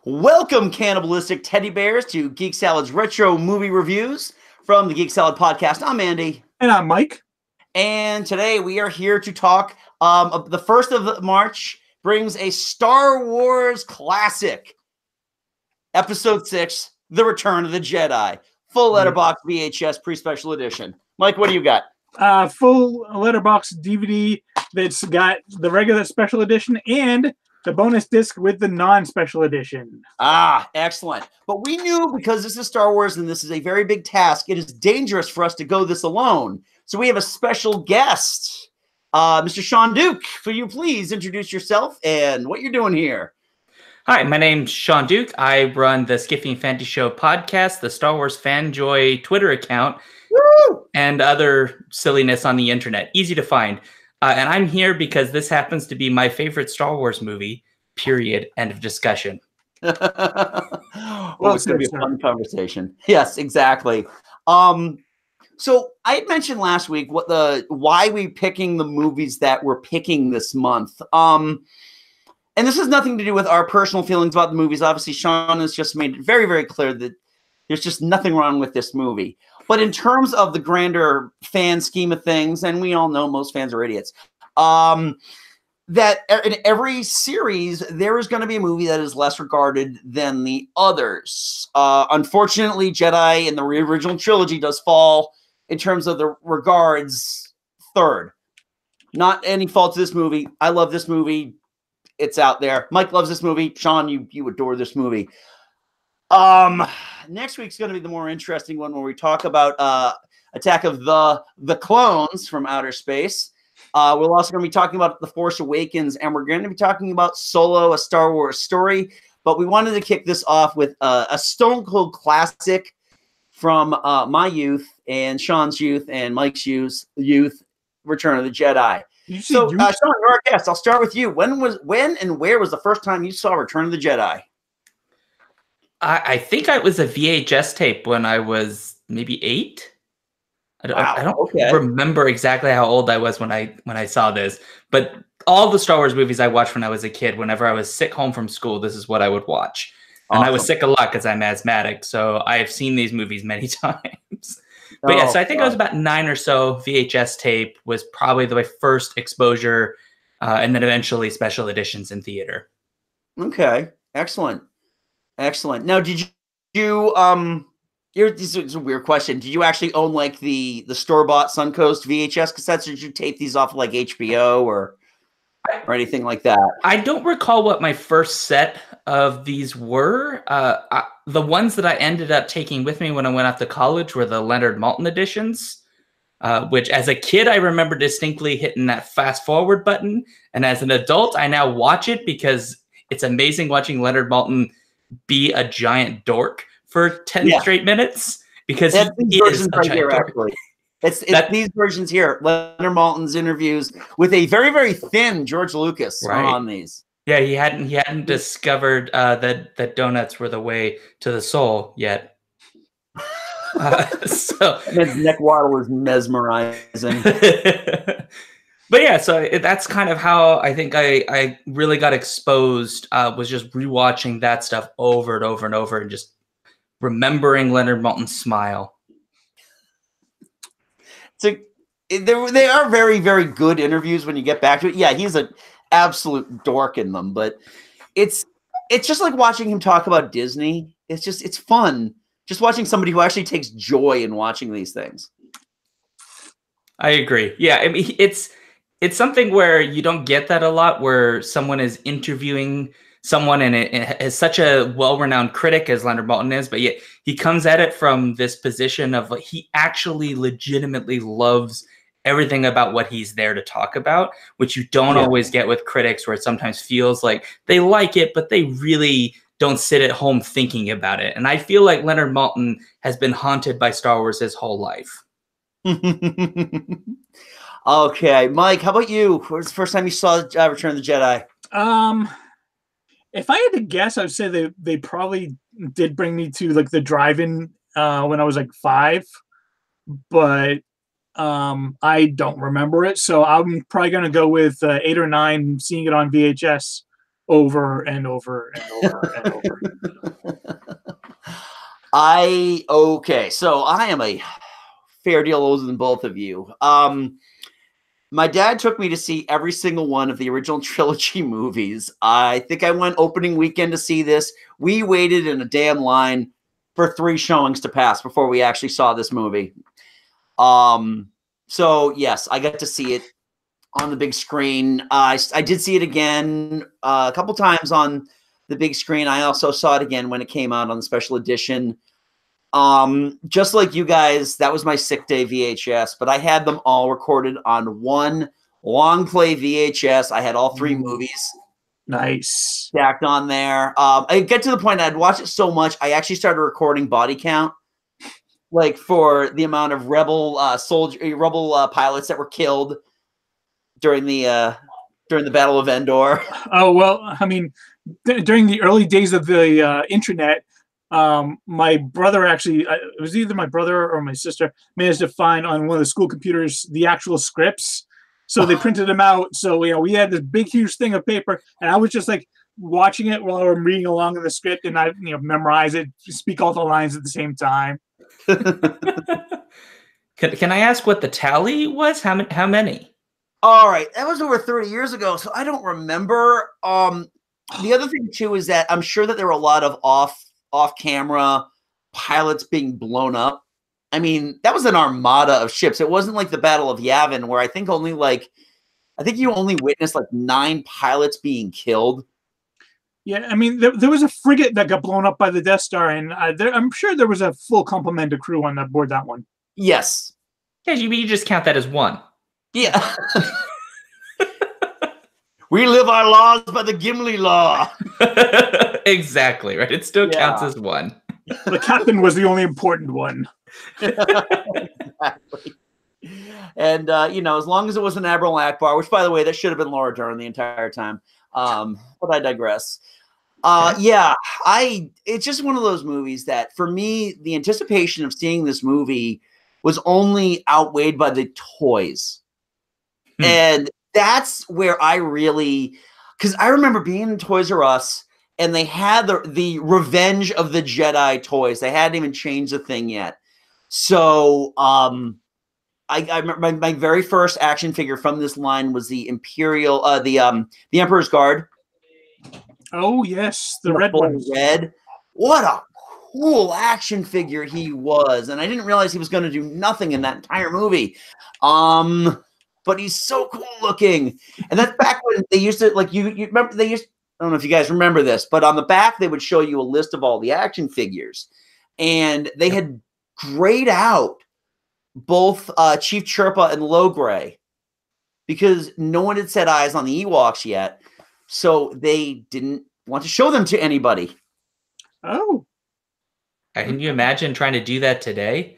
Welcome, cannibalistic teddy bears, to Geek Salad's retro movie reviews from the Geek Salad podcast. I'm Andy. And I'm Mike. And today we are here to talk. The 1st of March brings a Star Wars classic, Episode 6, The Return of the Jedi. Full letterbox VHS pre-special edition. Mike, what do you got? Full letterbox DVD that's got the regular special edition and the bonus disc with the non-special edition. Ah, excellent. But we knew, because this is Star Wars and this is a very big task, it is dangerous for us to go this alone. So we have a special guest, Mr. Sean Duke. Will you please introduce yourself and what you're doing here? Hi, my name's Sean Duke. I run the Skiffy and Fantasy Show podcast, the Star Wars Fanjoy Twitter account, and other silliness on the internet. Easy to find. And I'm here because this happens to be my favorite Star Wars movie, period. End of discussion. Well, it's going to be a fun conversation. Yes, exactly. So I had mentioned last week why we picking the movies that we're picking this month. And this has nothing to do with our personal feelings about the movies. Obviously, Sean has just made it very, very clear that there's just nothing wrong with this movie. But in terms of the grander fan scheme of things, and we all know most fans are idiots, that in every series, there is going to be a movie that is less regarded than the others. Unfortunately, Jedi in the original trilogy does fall, in terms of the regards, third. Not any fault to this movie. I love this movie. It's out there. Mike loves this movie. Sean, you adore this movie. Next week's going to be the more interesting one, where we talk about Attack of the Clones from Outer Space. We're also going to be talking about The Force Awakens, and we're going to be talking about Solo, a Star Wars story. But we wanted to kick this off with a stone cold classic from my youth and Sean's youth and Mike's youth, Return of the Jedi. So, Sean, you're our guest. I'll start with you. When and where was the first time you saw Return of the Jedi? I think I was a VHS tape when I was maybe 8. I don't remember exactly how old I was when I saw this, but all the Star Wars movies I watched when I was a kid, whenever I was sick home from school, this is what I would watch. And I was sick a lot because I'm asthmatic, so I have seen these movies many times. But yeah, so I think I was about 9 or so. VHS tape was probably my first exposure, and then eventually special editions in theater. Okay, excellent. Now, did you this is a weird question. Did you actually own like the store-bought Suncoast VHS cassettes, or did you tape these off like HBO or anything like that? I don't recall what my first set of these were. The ones that I ended up taking with me when I went off to college were the Leonard Maltin editions, which as a kid, I remember distinctly hitting that fast forward button. And as an adult, I now watch it because it's amazing watching Leonard Maltin be a giant dork for 10 straight minutes, because he is a giant dork. Actually. It's these versions here. Leonard Maltin's interviews with a very, very thin George Lucas on these. Yeah, he hadn't discovered that donuts were the way to the soul yet. So his neck waddle was mesmerizing. But yeah, so that's kind of how I think I really got exposed, was just rewatching that stuff over and over and over, and just remembering Leonard Maltin's smile. So they are very, very good interviews when you get back to it. Yeah, he's an absolute dork in them, but it's just like watching him talk about Disney. It's fun just watching somebody who actually takes joy in watching these things. I agree. Yeah, I mean, it's something where you don't get that a lot, where someone is interviewing someone and it is such a well-renowned critic as Leonard Maltin is, but yet he comes at it from this position of like, he actually legitimately loves everything about what he's there to talk about, which you don't always get with critics, where it sometimes feels like they like it, but they really don't sit at home thinking about it. And I feel like Leonard Maltin has been haunted by Star Wars his whole life. Okay, Mike, how about you? What was the first time you saw Return of the Jedi? If I had to guess, I would say they probably did bring me to like the drive-in when I was like 5, but I don't remember it. So I'm probably going to go with 8 or 9, seeing it on VHS over and over and over and over. Okay, so I am a fair deal older than both of you. My dad took me to see every single one of the original trilogy movies. I think I went opening weekend to see this. We waited in a damn line for 3 showings to pass before we actually saw this movie. So yes, I got to see it on the big screen. I did see it again a couple times on the big screen. I also saw it again when it came out on the special edition. Just like you guys, that was my sick day VHS, but I had them all recorded on one long play VHS. I had all 3 movies. Nice. Stacked on there. I get to the point I'd watched it so much, I actually started recording body count, like for the amount of rebel pilots that were killed during the Battle of Endor. Oh well, I mean, during the early days of the internet, my brother actually, it was either my brother or my sister, managed to find on one of the school computers the actual scripts. So they printed them out. So, we had this big, huge thing of paper, and I was just like watching it while I'm reading along in the script, and I, memorize it, speak all the lines at the same time. Can I ask what the tally was? How many? All right, that was over 30 years ago, so I don't remember. The other thing too is that I'm sure that there were a lot of off-camera pilots being blown up. I mean, that was an armada of ships. It wasn't like the Battle of Yavin, where I think you only witnessed like 9 pilots being killed. Yeah, I mean, there was a frigate that got blown up by the Death Star, and I'm sure there was a full complement of crew on that board. That one. Yes. Yeah, you just count that as one. Yeah. We live our laws by the Gimli law. Exactly, right? It still counts as one. The captain was the only important one. Exactly. And, as long as it wasn't Admiral Akbar, which, by the way, that should have been Laura Dern the entire time. But I digress. Yeah, it's just one of those movies that, for me, the anticipation of seeing this movie was only outweighed by the toys. And that's where I really, because I remember being in Toys R Us, and they had the Revenge of the Jedi toys. They hadn't even changed the thing yet. So I remember my very first action figure from this line was the Imperial, the Emperor's Guard. Oh yes, the red one. Red. What a cool action figure he was, and I didn't realize he was going to do nothing in that entire movie. But he's so cool looking, and that's back when they used to you remember they used. I don't know if you guys remember this, but on the back they would show you a list of all the action figures, and they had grayed out both Chief Chirpa and Logray because no one had set eyes on the Ewoks yet, so they didn't want to show them to anybody. Oh. Can you imagine trying to do that today?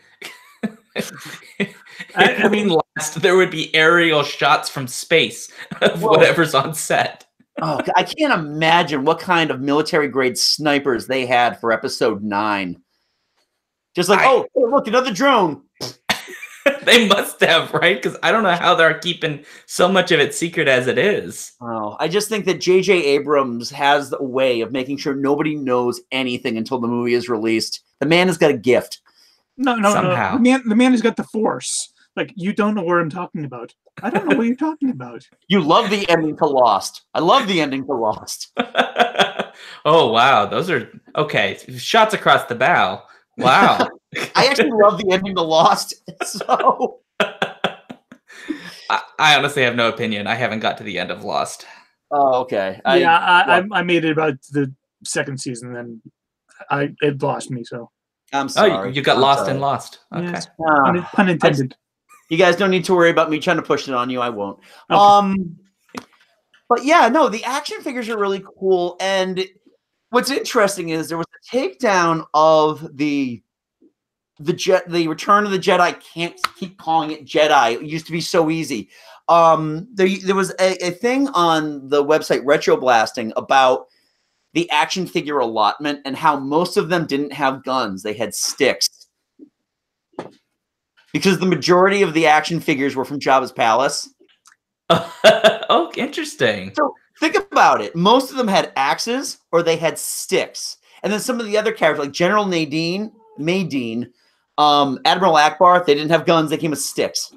I mean, there would be aerial shots from space of whatever's on set. Oh, I can't imagine what kind of military-grade snipers they had for Episode 9. Just like, hey, look, another drone. They must have, right? Because I don't know how they're keeping so much of it secret as it is. Oh, I just think that J.J. Abrams has a way of making sure nobody knows anything until the movie is released. The man has got a gift. No. The man has got the Force. Like, you don't know what I'm talking about. I don't know what you're talking about. You love the ending to Lost. I love the ending to Lost. Oh, wow. Those are, okay, shots across the bow. Wow. I actually love the ending to Lost. So I honestly have no opinion. I haven't got to the end of Lost. Oh, okay. I made it about the second season, and it lost me, so. I'm sorry. Oh, you got lost and lost. Okay. Yes. Pun intended. You guys don't need to worry about me trying to push it on you. I won't. Okay. But yeah, no, the action figures are really cool. And what's interesting is there was a takedown of the Return of the Jedi. Can't keep calling it Jedi. It used to be so easy. There was a thing on the website Retro Blasting about the action figure allotment and how most of them didn't have guns. They had sticks. Because the majority of the action figures were from Jabba's palace. Oh, interesting. think about it. Most of them had axes or they had sticks. And then some of the other characters, like General Madine, Admiral Akbar, they didn't have guns. They came with sticks.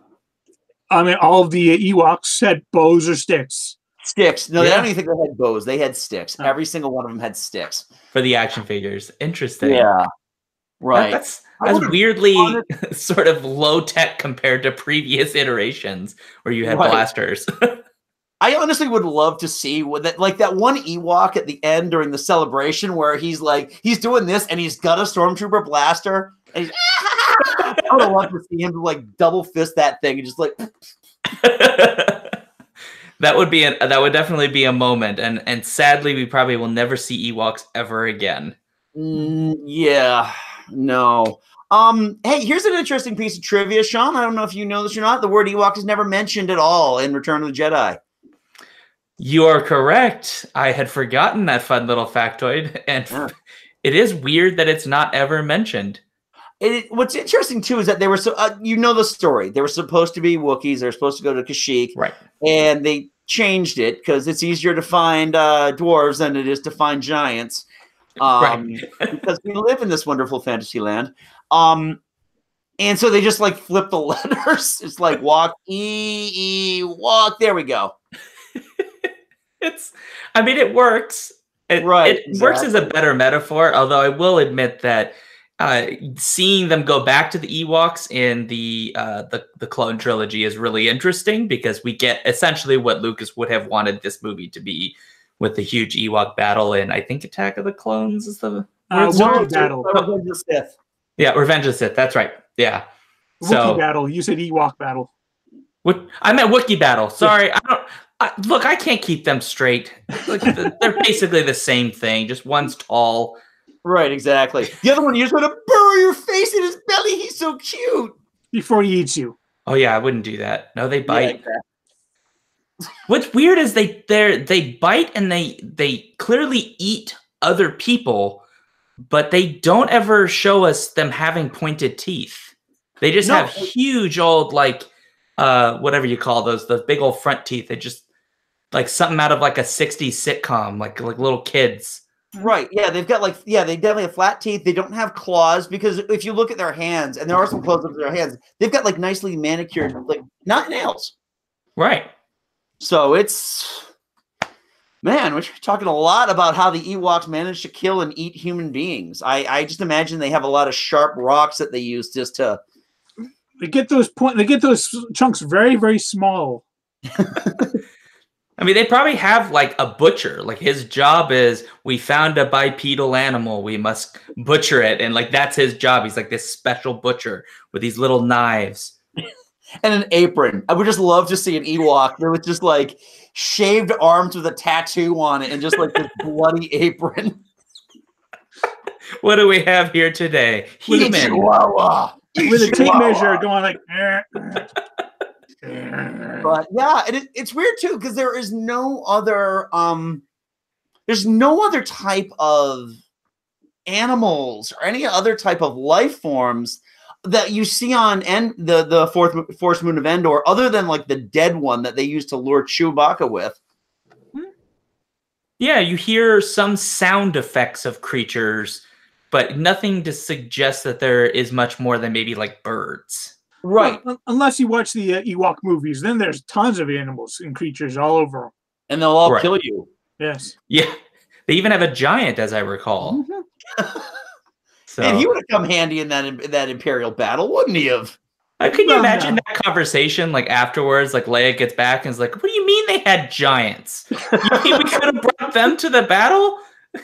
I mean, all of the Ewoks had bows or sticks. Sticks. No, I don't even think they had bows. They had sticks. Oh. Every single one of them had sticks. For the action figures. Interesting. Yeah. Right. That's weirdly sort of low tech compared to previous iterations where you had blasters. I honestly would love to see that one Ewok at the end during the celebration where he's doing this and he's got a stormtrooper blaster. And he's, I would love to see him double fist that thing and just that would definitely be a moment, and sadly we probably will never see Ewoks ever again. Yeah, no. Hey, here's an interesting piece of trivia, Sean. I don't know if you know this or not. The word Ewok is never mentioned at all in Return of the Jedi. You are correct. I had forgotten that fun little factoid, and it is weird that it's not ever mentioned. What's interesting too is that they were you know the story. They were supposed to be Wookiees. They were supposed to go to Kashyyyk, right? And they changed it because it's easier to find dwarves than it is to find giants, because we live in this wonderful fantasy land. And so they just flip the letters. It's walk walk. There we go. It works. It works as a better metaphor. Although I will admit that seeing them go back to the Ewoks in the Clone Trilogy is really interesting because we get essentially what Lucas would have wanted this movie to be, with the huge Ewok battle in, I think, Attack of the Clones is the Wookiee battle. Revenge of the Sith. Yeah, Revenge of the Sith. That's right. Yeah. Wookiee battle. You said Ewok battle. I meant Wookiee battle. Sorry, look, I can't keep them straight. They're basically the same thing. Just one's tall. Right, exactly. The other one, you just want to burrow your face in his belly. He's so cute. Before he eats you. Oh yeah, I wouldn't do that. No, they bite. Yeah, exactly. What's weird is they bite and they clearly eat other people, but they don't ever show us them having pointed teeth. They just have huge old whatever you call those big old front teeth. They just something out of a 60s sitcom, like little kids. Right. Yeah, they've got they definitely have flat teeth. They don't have claws because if you look at their hands, and there are some close-ups of their hands, they've got nicely manicured, not nails. Right. So we're talking a lot about how the Ewoks manage to kill and eat human beings. I just imagine they have a lot of sharp rocks that they use just to. They get those chunks very, very small. They probably have a butcher. His job is, we found a bipedal animal, we must butcher it, and that's his job. He's this special butcher with these little knives. And an apron. I would just love to see an Ewok that was just shaved arms with a tattoo on it and just this bloody apron. What do we have here today? Human. Chihuahua. With a tape measure going But yeah, it's weird too because there is no other there's no other type of animals or any other type of life forms that you see on the fourth moon of Endor, other than the dead one that they used to lure Chewbacca with. Yeah, you hear some sound effects of creatures, but nothing to suggest that there is much more than maybe birds. Right. Well, unless you watch the Ewok movies, then there's tons of animals and creatures all over them. And they'll all kill you. Yes. Yeah. They even have a giant, as I recall. Mm-hmm. And he would have come handy in that Imperial battle, wouldn't he have? Can you imagine that conversation afterwards? Leia gets back and is what do you mean they had giants? You mean we could have brought them to the battle?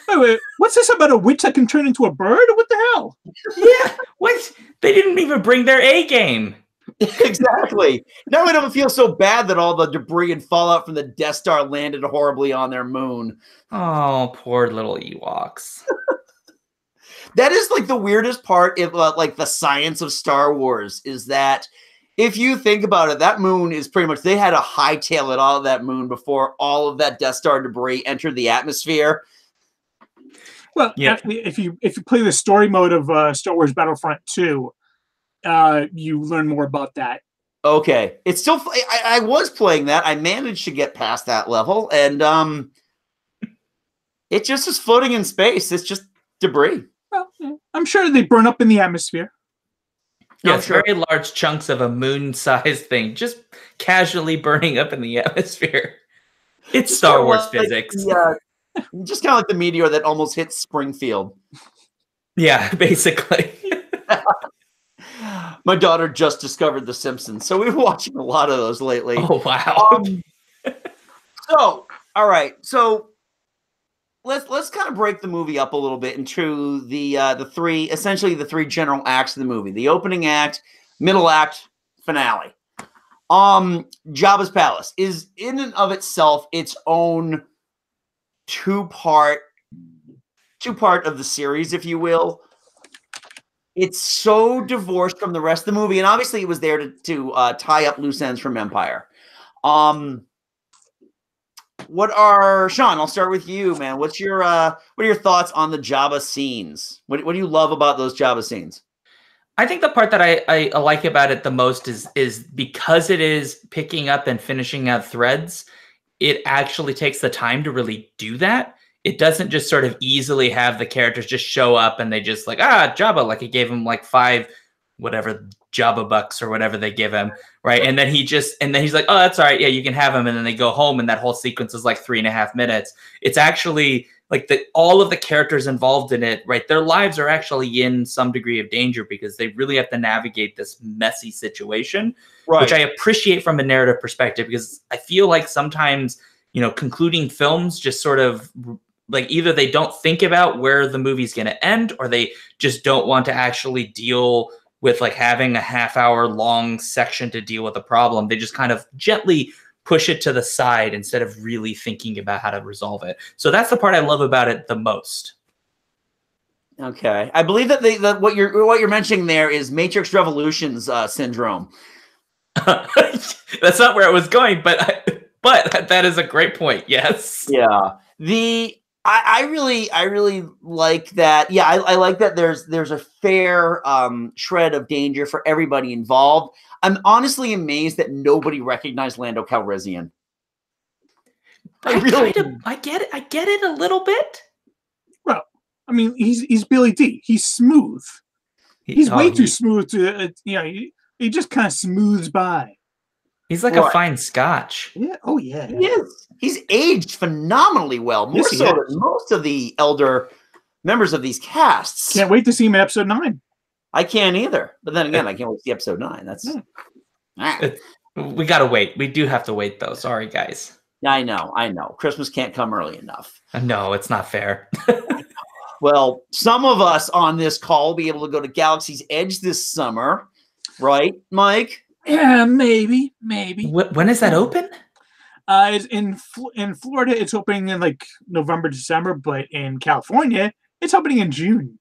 Wait, what's this about a witch that can turn into a bird? What the hell? Yeah, what? They didn't even bring their A game. Exactly. Now we don't feel so bad that all the debris and fallout from the Death Star landed horribly on their moon. Oh, poor little Ewoks. That is the weirdest part of the science of Star Wars is that if you think about it, that moon is pretty much, they had to hightail it all of that moon before all of that Death Star debris entered the atmosphere. Well, yeah. Actually, if you play the story mode of Star Wars Battlefront 2, you learn more about that. Okay, it's still. I was playing that. I managed to get past that level, and it just is floating in space. It's just debris. Well, yeah, I'm sure they burn up in the atmosphere. Yeah, I'm it's sure. very large chunks of a moon-sized thing just casually burning up in the atmosphere. It's Just Star kinda Wars like physics. just kind of like the meteor that almost hit Springfield. Yeah, basically. My daughter just discovered The Simpsons, so we've been watching a lot of those lately. Oh, wow. So, all right, so let's kind of break the movie up a little bit into the three general acts of the movie: the opening act, middle act, finale. Jabba's palace is in and of itself its own two-part of the series, if you will. It's so divorced from the rest of the movie, and obviously it was there to tie up loose ends from Empire. Sean? I'll start with you, man. What are your thoughts on the Jabba scenes? What do you love about those Jabba scenes? I think the part that I like about it the most is because it is picking up and finishing out threads, it actually takes the time to really do that. It doesn't just sort of easily have the characters just show up and they just like, Jabba, like it gave him like 5 whatever Jabba bucks or whatever they give him, right? And then he's like, oh, that's all right, yeah, you can have him. And then they go home and that whole sequence is like 3.5 minutes. It's actually like all of the characters involved in it, right? Their lives are actually in some degree of danger because they really have to navigate this messy situation, right, which I appreciate from a narrative perspective, because I feel like sometimes, concluding films just sort of like either they don't think about where the movie's going to end, or they just don't want to actually deal with like having a half-hour long section to deal with a problem. They just kind of gently push it to the side instead of really thinking about how to resolve it. So that's the part I love about it the most. Okay, I believe that what you're mentioning there is Matrix Revolutions syndrome. That's not where I was going, but that is a great point. Yes. Yeah. I really like that. Yeah, I like that there's a fair shred of danger for everybody involved. I'm honestly amazed that nobody recognized Lando Calrissian. I get it. I get it a little bit. Well, I mean, he's Billy D. He's smooth. He's way too smooth to he just kind of smooths by. He's like a fine scotch. Yeah. Oh yeah. He is. He's aged phenomenally well, more so than most of the elder members of these casts. Can't wait to see him in episode 9. I can't either. But then again, I can't wait to see episode 9. That's we gotta wait. We do have to wait though. Sorry, guys. I know. Christmas can't come early enough. No, it's not fair. Well, some of us on this call will be able to go to Galaxy's Edge this summer, right, Mike? Yeah, maybe. When is that open? It's in Florida, it's opening in like November, December, but in California, it's opening in June.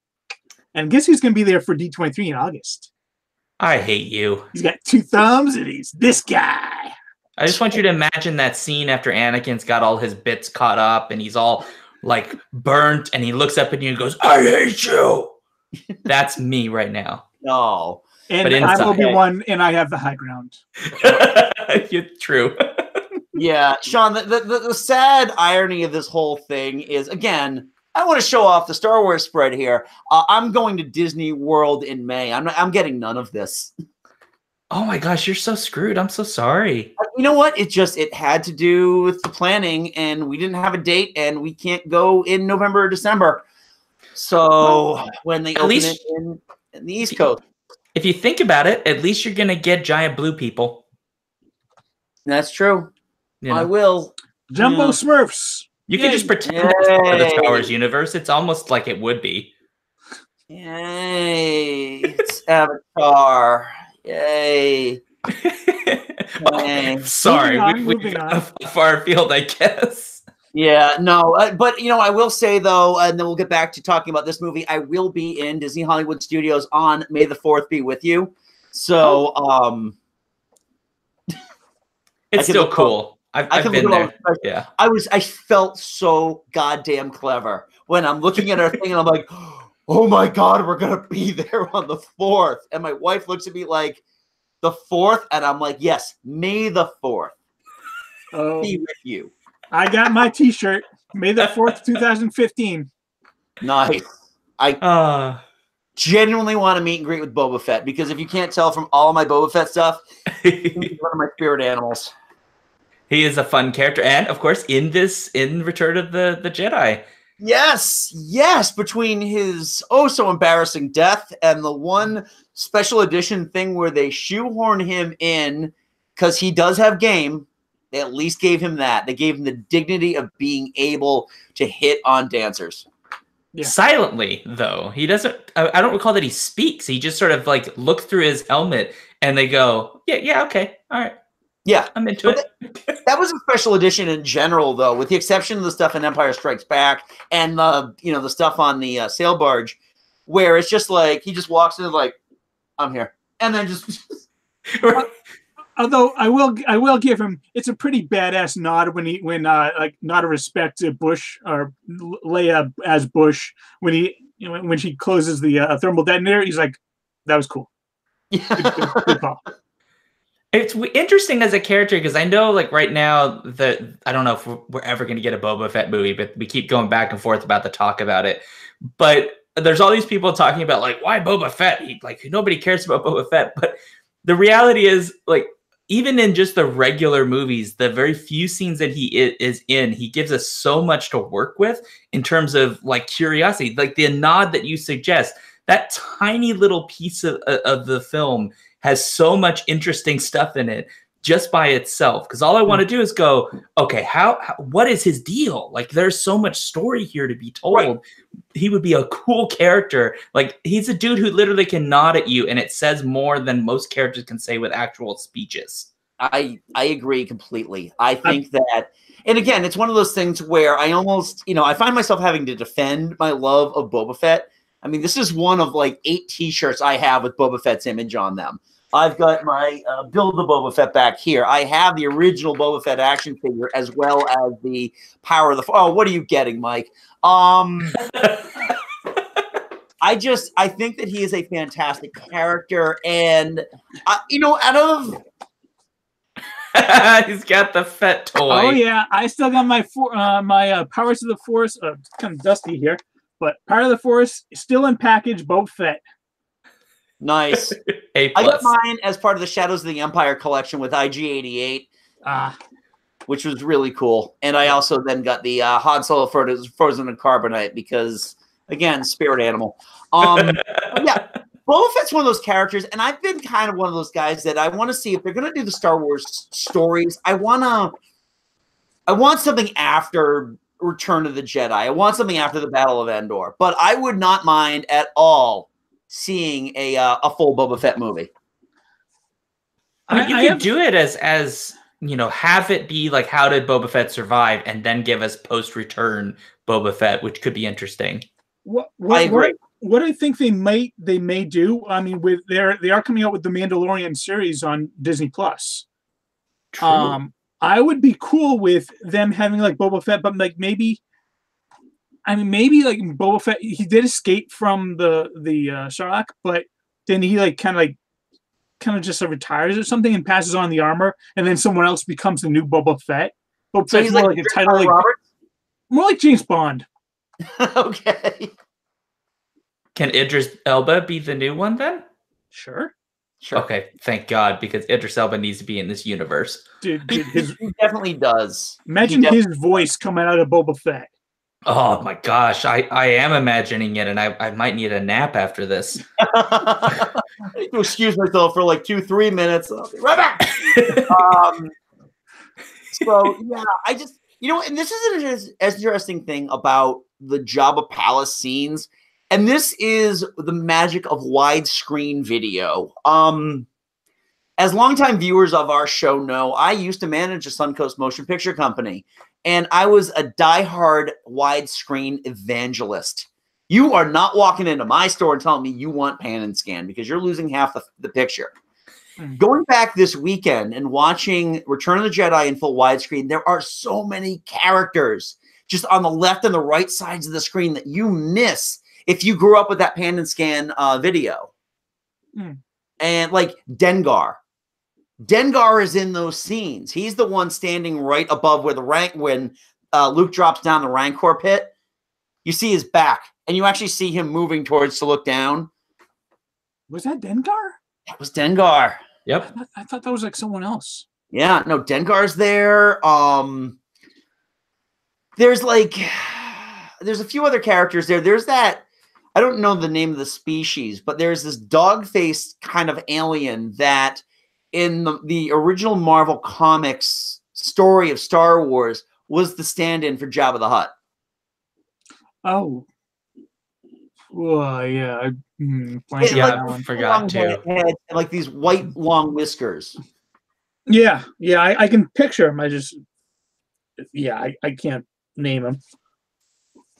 And guess who's going to be there for D23 in August? I hate you. He's got 2 thumbs, and he's this guy. I just want you to imagine that scene after Anakin's got all his bits caught up, and he's all like burnt, and he looks up at you and goes, "I hate you." That's me right now. Oh. And I will be one, and I have the high ground. You're true. Yeah, Sean, the sad irony of this whole thing is, again, I want to show off the Star Wars spread here. I'm going to Disney World in May. I'm getting none of this. Oh my gosh, you're so screwed. I'm so sorry. You know what? It had to do with the planning, and we didn't have a date, and we can't go in November or December. So when they open it in the East Coast. If you think about it, at least you're going to get giant blue people. That's true. I will. Jumbo Smurfs. You can just pretend it's part of the Star Wars universe. It's almost like it would be. Yay. It's Avatar. Yay. Sorry. We got a far field, I guess. Yeah, no, but I will say though, and then we'll get back to talking about this movie. I will be in Disney Hollywood Studios on May the 4th be with you. So, it's still cool. I've been there. Yeah, I felt so goddamn clever when I'm looking at our thing and I'm like, oh my God, we're gonna be there on the 4th. And my wife looks at me like, the 4th, and I'm like, yes, May the 4th be with you. I got my T-shirt. May the 4th, 2015. Nice. I genuinely want to meet and greet with Boba Fett, because if you can't tell from all of my Boba Fett stuff, he's one of my spirit animals. He is a fun character, and of course, in Return of the Jedi. Yes, between his so embarrassing death and the one special edition thing where they shoehorn him in because he does have game. They at least gave him that. They gave him the dignity of being able to hit on dancers. Yeah. Silently, though. He doesn't. I don't recall that he speaks. He just sort of like looks through his helmet, and they go, "Yeah, okay, all right, yeah, I'm into it." That was a special edition in general, though, with the exception of the stuff in Empire Strikes Back and the stuff on the sail barge, where it's just like he just walks in like, "I'm here," and then just. Although I will give him, it's a pretty badass nod when like nod of respect to Bush or Leia as Bush when she closes the thermal detonator. He's like, that was cool. Yeah. Good call. It's interesting as a character because I know, like right now, that I don't know if we're ever going to get a Boba Fett movie, but we keep going back and forth about the talk about it. But there's all these people talking about like, why Boba Fett? Nobody cares about Boba Fett. But the reality is, like, even in just the regular movies, the very few scenes that he is in, he gives us so much to work with in terms of like curiosity, like the nod that you suggest. That tiny little piece of the film has so much interesting stuff in it just by itself. Because all I want to do is go, okay, what is his deal? Like, there's so much story here to be told. Right. He would be a cool character. Like, he's a dude who literally can nod at you, and it says more than most characters can say with actual speeches. I agree completely. I think that, and again, it's one of those things where I almost, I find myself having to defend my love of Boba Fett. I mean, this is one of like 8 T-shirts I have with Boba Fett's image on them. I've got my Build the Boba Fett back here. I have the original Boba Fett action figure as well as the Power of the... Oh, what are you getting, Mike? I think that he is a fantastic character. And, out of... He's got the Fett toy. Oh, yeah. I still got my Powers of the Force. It's kind of dusty here. But Power of the Force, still in package, Boba Fett. Nice. I got mine as part of the Shadows of the Empire collection with IG-88, which was really cool. And I also then got the Han Solo Frozen in Carbonite because, again, spirit animal. Yeah, Boba Fett's one of those characters, and I've been kind of one of those guys that I want to see if they're going to do the Star Wars stories. I want something after Return of the Jedi. I want something after the Battle of Endor. But I would not mind at all seeing a full Boba Fett movie. I mean, you could do it as have it be like, how did Boba Fett survive, and then give us post-return Boba Fett, which could be interesting. I agree. What I think they may do. I mean, they are coming out with the Mandalorian series on Disney Plus. True. I would be cool with them having like Boba Fett, but like maybe like Boba Fett, he did escape from the Sarlacc, but then he like kind of just retires or something and passes on the armor, and then someone else becomes the new Boba Fett. Boba Fett's more like a title, like more like James Bond. Okay. Can Idris Elba be the new one then? Sure. Okay, thank God, because Idris Elba needs to be in this universe. Dude, he definitely does. Imagine his voice coming out of Boba Fett. Oh my gosh, I am imagining it, and I might need a nap after this. Excuse myself for like 2-3 minutes. I'll be right back. So yeah, I just and this is an interesting thing about the Jabba Palace scenes, and this is the magic of widescreen video. As longtime viewers of our show know, I used to manage a Suncoast Motion Picture Company. And I was a diehard widescreen evangelist. You are not walking into my store and telling me you want pan and scan because you're losing half the picture. Going back this weekend and watching Return of the Jedi in full widescreen, there are so many characters just on the left and the right sides of the screen that you miss if you grew up with that pan and scan video. And like Dengar, Dengar is in those scenes. He's the one standing right above where when Luke drops down the Rancor pit. You see his back, and you actually see him moving towards to look down. Was that Dengar? That was Dengar. Yep. I thought that was like someone else. Yeah, no, Dengar's there. There's a few other characters there. There's that, I don't know the name of the species, but there's this dog-faced kind of alien that in the original Marvel Comics story of Star Wars was the stand-in for Jabba the Hutt. Oh. Well, yeah. I forgot to. Head, like these white long whiskers. Yeah, I can picture him. I can't name him.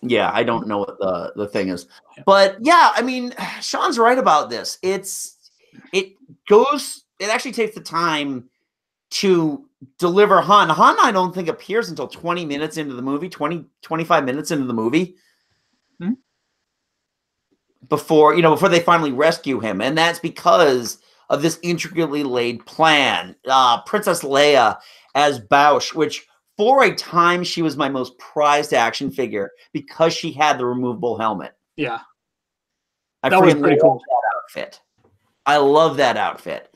Yeah, I don't know what the thing is. But yeah, I mean, Sean's right about this. It actually takes the time to deliver Han. Han, I don't think appears until 20 minutes into the movie, 25 minutes into the movie. Before they finally rescue him. And that's because of this intricately laid plan. Princess Leia as Bausch, which for a time she was my most prized action figure because she had the removable helmet. Yeah. That was pretty cool. That outfit. I love that outfit.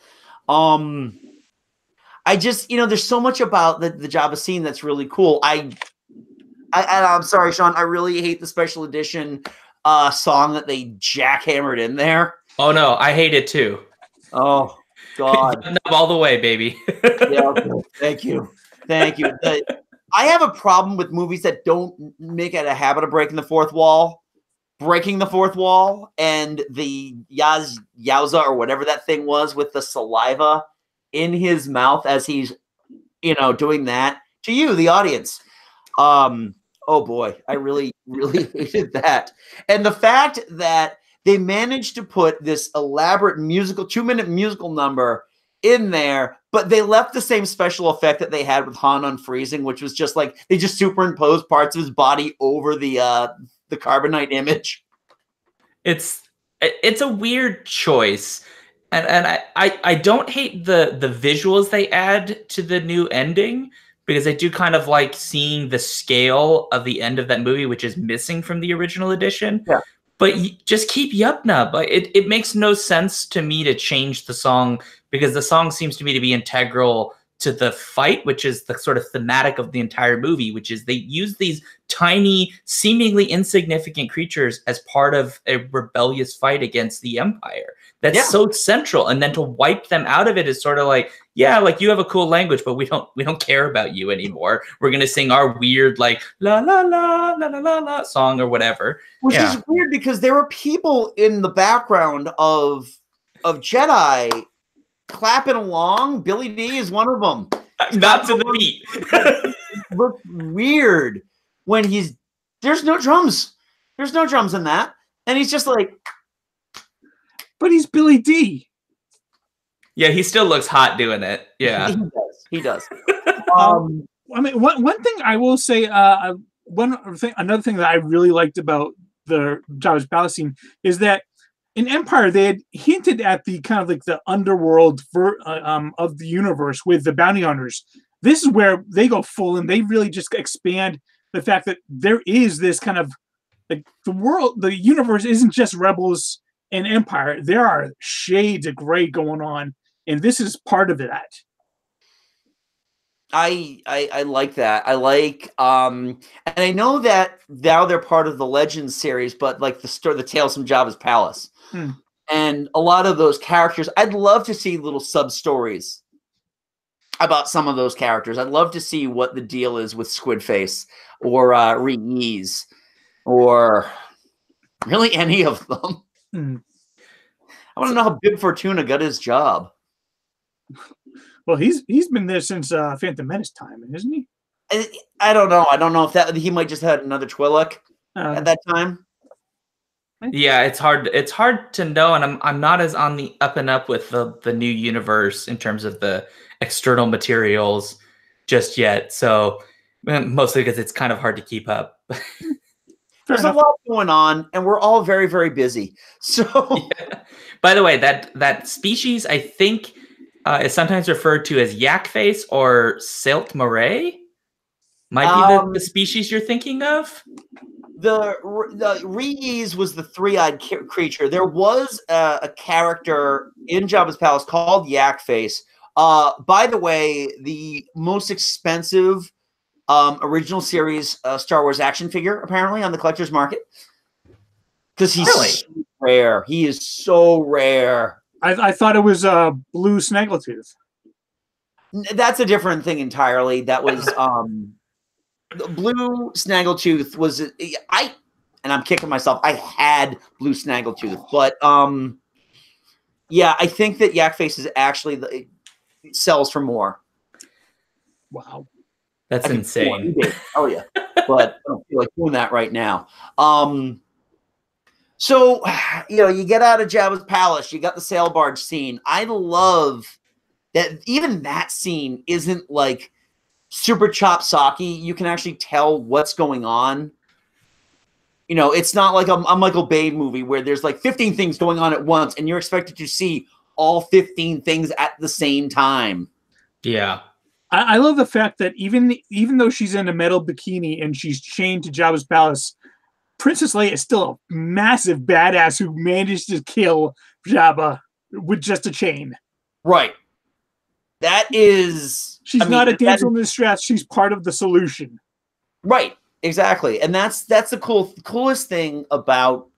I just, there's so much about the Jabba scene that's really cool. I'm sorry, Sean, I really hate the special edition song that they jackhammered in there. Oh no, I hate it too. Oh God. All the way, baby. Yeah, okay. Thank you. I have a problem with movies that don't make it a habit of breaking the fourth wall. Breaking the fourth wall and the Yowza or whatever that thing was with the saliva in his mouth as he's, doing that to you, the audience. Oh boy, I really, really hated that. And the fact that they managed to put this elaborate 2-minute musical number in there, but they left the same special effect that they had with Han unfreezing, which was just like they just superimposed parts of his body over the carbonite image. It's a weird choice. And I don't hate the visuals they add to the new ending, because I do kind of like seeing the scale of the end of that movie, which is missing from the original edition. Yeah. But just keep Yup Nub. It makes no sense to me to change the song, because the song seems to me to be integral to the fight, which is the sort of thematic of the entire movie, which is they use these tiny, seemingly insignificant creatures as part of a rebellious fight against the Empire. That's so central. And then to wipe them out of it is sort of like, yeah, like you have a cool language, but we don't care about you anymore. We're going to sing our weird, like, la, la, la, la, la, la, la song or whatever. Which is weird because there were people in the background of Jedi clapping along. Billy D is one of them. Not to the beat. Look weird when there's no drums. There's no drums in that. And he's just like, but he's Billy D. Yeah, he still looks hot doing it. Yeah, he does. I mean, one thing I will say, another thing that I really liked about the Jabba's palace scene is that in Empire they had hinted at the kind of like the underworld of the universe with the bounty hunters. This is where they go full, and they really just expand the fact that there is this kind of like the universe isn't just rebels and Empire. There are shades of gray going on, and this is part of that. I like that. I like and I know that now they're part of the Legends series, but like the Tales from Jabba's Palace. And a lot of those characters, I'd love to see little sub stories about some of those characters. I'd love to see what the deal is with Squidface or Reese or really any of them. I want to know how Bib Fortuna got his job. Well, he's been there since Phantom Menace time, isn't he? I don't know. I don't know if that he might just had another Twi'lek at that time. Yeah, it's hard to know, and I'm not as on the up and up with the new universe in terms of the external materials just yet. So mostly because it's kind of hard to keep up. There's a lot going on, and we're all very, very busy. So, yeah. By the way, that species, I think is sometimes referred to as yak face or silt moray. Might be the species you're thinking of. The Rees was the three-eyed creature. There was a character in Jabba's palace called Yak Face. By the way, the most expensive original series Star Wars action figure, apparently, on the collector's market. Because he's so rare. He is so rare. I thought it was Blue Snaggletooth. That's a different thing entirely. That was Blue Snaggletooth was and I'm kicking myself. I had Blue Snaggletooth, but yeah, I think that Yak Face is actually sells for more. Wow, that's insane. Oh yeah, but I don't feel like doing that right now. So you get out of Jabba's palace. You got the sail barge scene. I love that. Even that scene isn't like super chop-socky. You can actually tell what's going on. It's not like a Michael Bay movie where there's like 15 things going on at once and you're expected to see all 15 things at the same time. Yeah. I love the fact that even though she's in a metal bikini and she's chained to Jabba's palace, Princess Leia is still a massive badass who managed to kill Jabba with just a chain. Right. That is... She's not a damsel in distress. She's part of the solution. Right. Exactly. And that's the coolest thing about...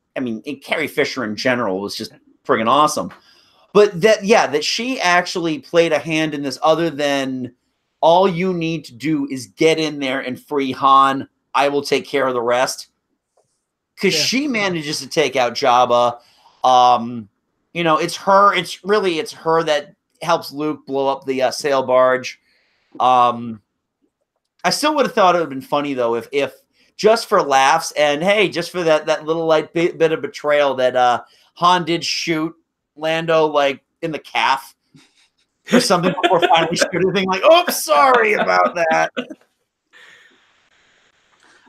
Carrie Fisher in general was just friggin' awesome. But that she actually played a hand in this other than all you need to do is get in there and free Han. I will take care of the rest. Because she manages to take out Jabba. It's her. It's her that helps Luke blow up the sail barge. I still would have thought it would have been funny though if just for laughs and hey, just for that little light bit of betrayal that Han did shoot Lando like in the calf or something before finally shooting thing like, oh, sorry about that.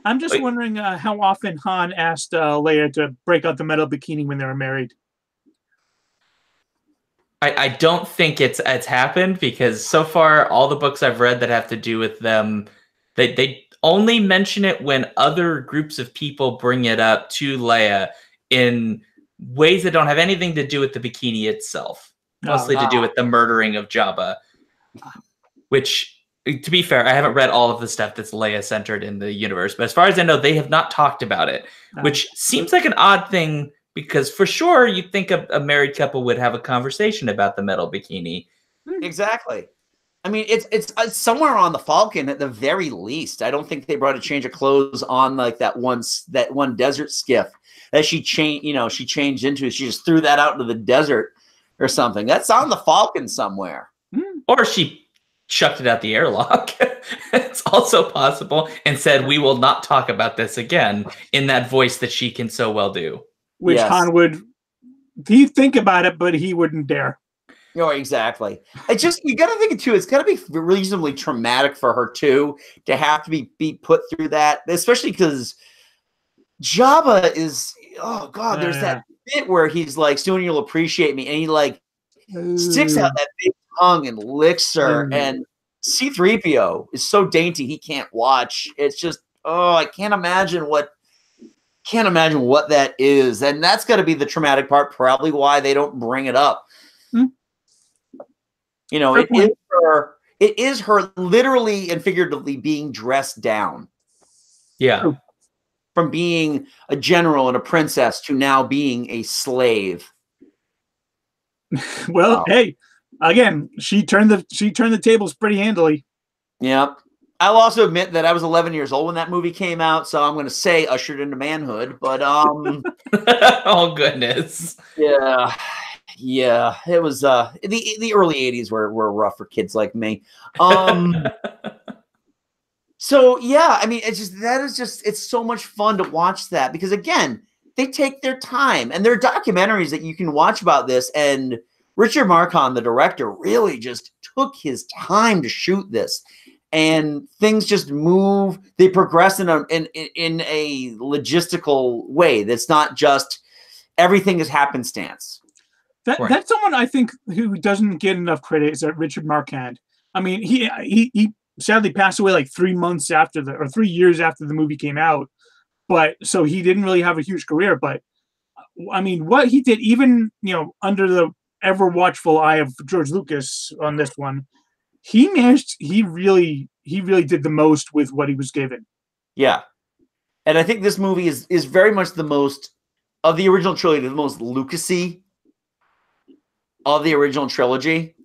I'm just wondering how often Han asked Leia to break out the metal bikini when they were married. I don't think it's happened because so far all the books I've read that have to do with them, they only mention it when other groups of people bring it up to Leia in ways that don't have anything to do with the bikini itself. Mostly to do with the murdering of Jabba, which... To be fair, I haven't read all of the stuff that's Leia-centered in the universe, but as far as I know, they have not talked about it, which seems like an odd thing because for sure you'd think a married couple would have a conversation about the metal bikini. Exactly. It's somewhere on the Falcon at the very least. I don't think they brought a change of clothes on like that one desert skiff that she changed into. She just threw that out into the desert or something. That's on the Falcon somewhere. Or she chucked it out the airlock. It's also possible and said, we will not talk about this again in that voice that she can so well do. Which Han would, he'd think about it, but he wouldn't dare. Oh, exactly. You got to think it too. It's got to be reasonably traumatic for her too, to have to be put through that, especially because Jabba is, oh God, there's that bit where he's like, soon you'll appreciate me. And he like sticks out that big tongue and licks her, and C-3PO is so dainty he can't watch. It's just I can't imagine what that is, and that's got to be the traumatic part. Probably why they don't bring it up. It is her literally and figuratively being dressed down. Yeah, from being a general and a princess to now being a slave. Well, hey. Again, she turned the tables pretty handily. Yep. I'll also admit that I was 11 years old when that movie came out, so I'm going to say ushered into manhood. But oh goodness, yeah, it was the early '80s were rough for kids like me. So yeah, it's so much fun to watch that because again, they take their time and there are documentaries that you can watch about this and. Richard Marquand, the director, really just took his time to shoot this, and things just move. They progress in a logistical way. That's not just everything is happenstance. That's someone I think who doesn't get enough credit is that Richard Marquand. I mean, he sadly passed away like 3 months after 3 years after the movie came out. But so he didn't really have a huge career. But I mean, what he did, even under the ever watchful eye of George Lucas on this one, he managed. He really did the most with what he was given. Yeah, and I think this movie is very much the most of the original trilogy, the most Lucasy of the original trilogy,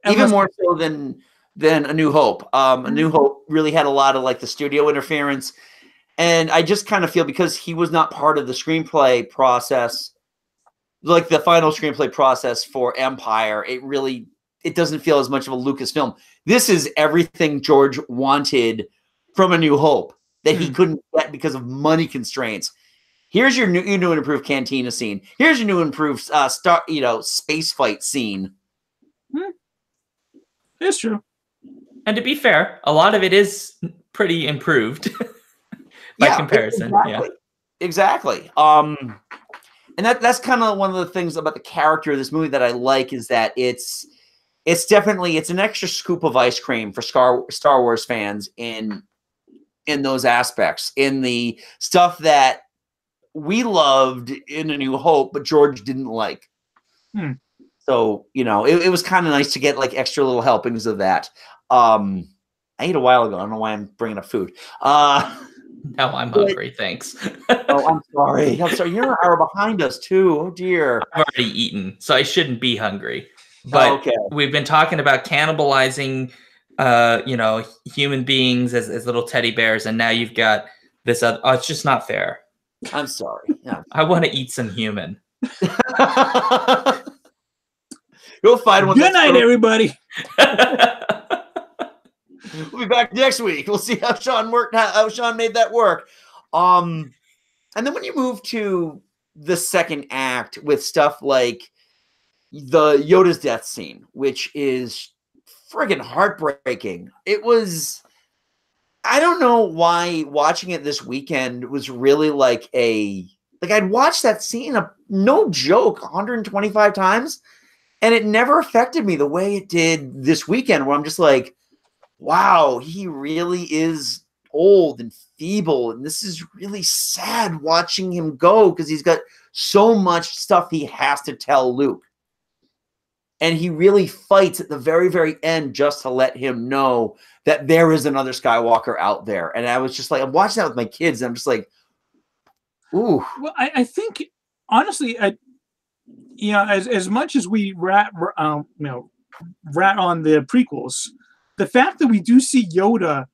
even more so than A New Hope. A New Hope really had a lot of like the studio interference. And I just kind of feel because he was not part of the screenplay process, like the final screenplay process for Empire, it doesn't feel as much of a Lucas film. This is everything George wanted from A New Hope that he couldn't get because of money constraints. Here's your new and improved cantina scene. Here's your new and improved space fight scene. It's true. And to be fair, a lot of it is pretty improved. By comparison, exactly. And that's kind of one of the things about the character of this movie that I like is that it's definitely an extra scoop of ice cream for Star Wars fans in those aspects, in the stuff that we loved in A New Hope, but George didn't like. So it was kind of nice to get like extra little helpings of that. I ate a while ago. I don't know why I'm bringing up food. Now I'm hungry, thanks. Oh, I'm sorry. You're an hour behind us, too. Oh, dear. I've already eaten, so I shouldn't be hungry. But we've been talking about cannibalizing, human beings as little teddy bears, and now you've got this other... Oh, it's just not fair. I'm sorry. Yeah. I want to eat some human. Go find one. Good night, everybody. We'll be back next week. We'll see how Sean made that work. And then when you move to the second act with stuff like the Yoda's death scene, which is friggin' heartbreaking. I don't know why watching it this weekend was really like I'd watched that scene, no joke, 125 times, and it never affected me the way it did this weekend, where I'm just like, wow, he really is old and feeble, and this is really sad watching him go because he's got so much stuff he has to tell Luke. And he really fights at the very, very end just to let him know that there is another Skywalker out there. And I was just like, I'm watching that with my kids, and I'm just like, ooh. Well, I think, honestly, as much as we rat on the prequels, the fact that we do see Yoda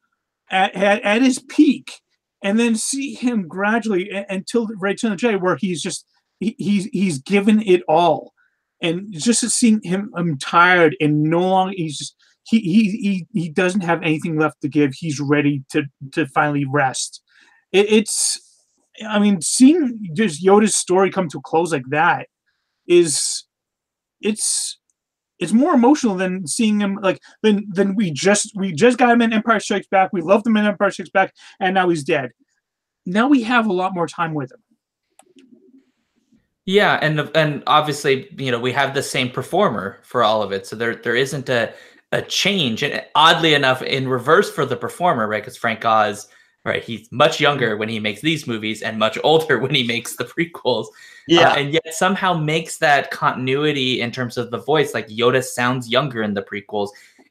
at his peak, and then see him gradually until Return of the Jedi, where he's given it all, and just seeing him tired and no longer he doesn't have anything left to give. He's ready to finally rest. Seeing just Yoda's story come to a close like that it's more emotional than seeing him than we just got him in Empire Strikes Back. We loved him in Empire Strikes Back, and now he's dead. Now we have a lot more time with him. Yeah, and obviously, we have the same performer for all of it, so there isn't a change. And oddly enough, in reverse for the performer, right? Because Frank Oz, right, he's much younger when he makes these movies and much older when he makes the prequels. Yeah, and yet somehow makes that continuity in terms of the voice. Like Yoda sounds younger in the prequels,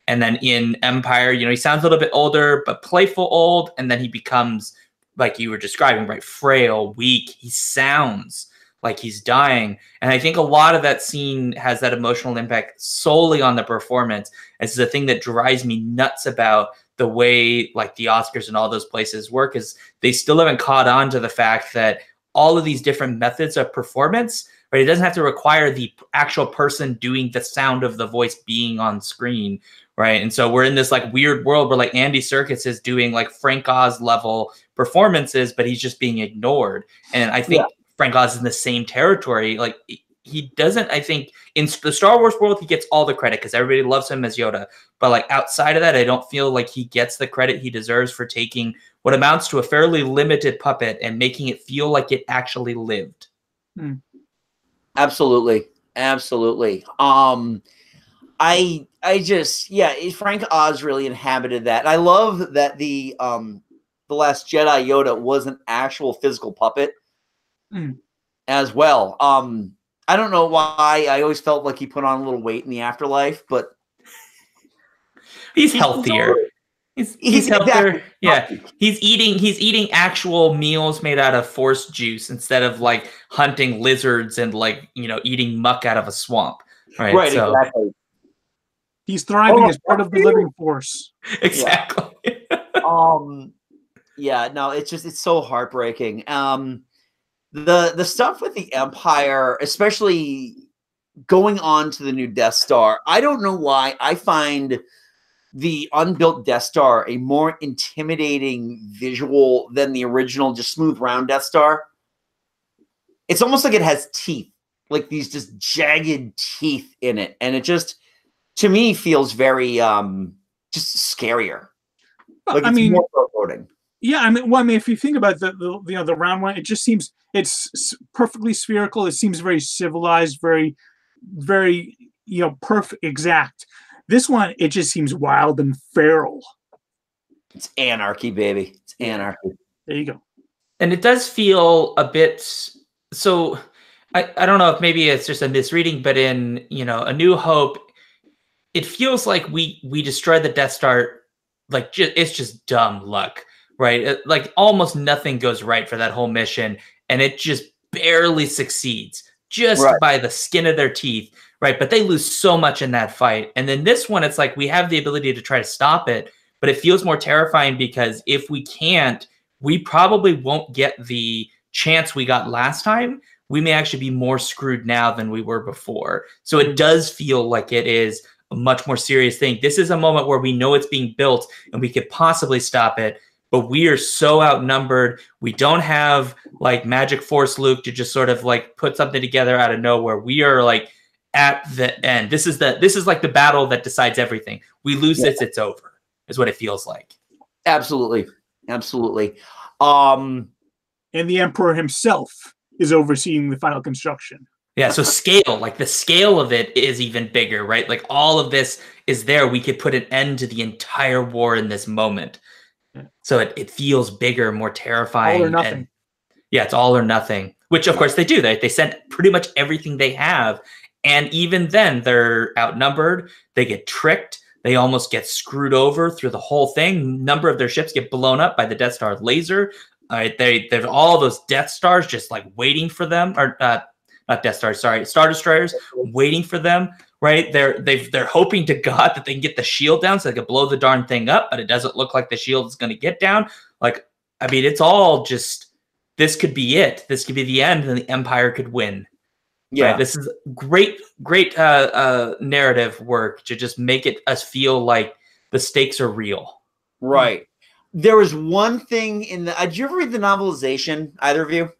and then in Empire, he sounds a little bit older but playful old, and then he becomes, like you were describing, right, frail, weak. He sounds like he's dying. And I think a lot of that scene has that emotional impact solely on the performance. This is the thing that drives me nuts about the way like the Oscars and all those places work, is they still haven't caught on to the fact that all of these different methods of performance, right? It doesn't have to require the actual person doing the sound of the voice being on screen, right? And so we're in this like weird world where like Andy Serkis is doing like Frank Oz level performances, but he's just being ignored. And I think Frank Oz is in the same territory. Like he doesn't, I think in the Star Wars world, he gets all the credit because everybody loves him as Yoda. But like outside of that, I don't feel like he gets the credit he deserves for taking what amounts to a fairly limited puppet and making it feel like it actually lived. Absolutely. Absolutely. I just Frank Oz really inhabited that. And I love that the Last Jedi Yoda was an actual physical puppet as well. I don't know why. I always felt like he put on a little weight in the afterlife, but he's healthier. He's healthier. Exactly. Yeah. He's eating actual meals made out of Force juice instead of like hunting lizards and like, eating muck out of a swamp. Right. Right, so, exactly. He's thriving as part of the living force. Exactly. Yeah, no, it's so heartbreaking. The stuff with the Empire, especially going on to the new Death Star, I don't know why I find the unbuilt Death Star a more intimidating visual than the original, just smooth round Death Star. It's almost like it has teeth, like these just jagged teeth in it, and it just, to me, feels very just scarier. Like it's more foreboding. Yeah, I mean, if you think about the round one, it just seems it's perfectly spherical. It seems very civilized, very, very perfect, exact. This one, it just seems wild and feral. It's anarchy, baby. It's anarchy. There you go. And it does feel a bit so. I don't know if maybe it's just a misreading, but in A New Hope, it feels like we destroy the Death Star, like it's just dumb luck, right? Like almost nothing goes right for that whole mission, and it just barely succeeds, just by the skin of their teeth, right? But they lose so much in that fight. And then this one, it's like we have the ability to try to stop it, but it feels more terrifying because if we can't, we probably won't get the chance we got last time. We may actually be more screwed now than we were before. So it does feel like it is a much more serious thing. This is a moment where we know it's being built and we could possibly stop it, but we are so outnumbered. We don't have like Magic Force Luke to just sort of like put something together out of nowhere. We are like at the end. This is like the battle that decides everything. We lose this, it's over, is what it feels like. Absolutely. Absolutely. And the Emperor himself is overseeing the final construction. Yeah, so scale, like the scale of it is even bigger, right? Like all of this is there. We could put an end to the entire war in this moment. So it feels bigger, more terrifying. All or nothing. And yeah, it's all or nothing, which of course they do. They send pretty much everything they have. And even then they're outnumbered. They get tricked. They almost get screwed over through the whole thing. A number of their ships get blown up by the Death Star laser. There's all those Death Stars just like waiting for them, or not Death Stars, sorry, Star Destroyers waiting for them, right? They're hoping to God that they can get the shield down so they can blow the darn thing up, but it doesn't look like the shield is going to get down. Like, I mean, it's all just, this could be it. This could be the end, and the Empire could win. Yeah, right? This is great narrative work to just make us feel like the stakes are real. Right. There was one thing in the. Did you ever read the novelization? Either of you?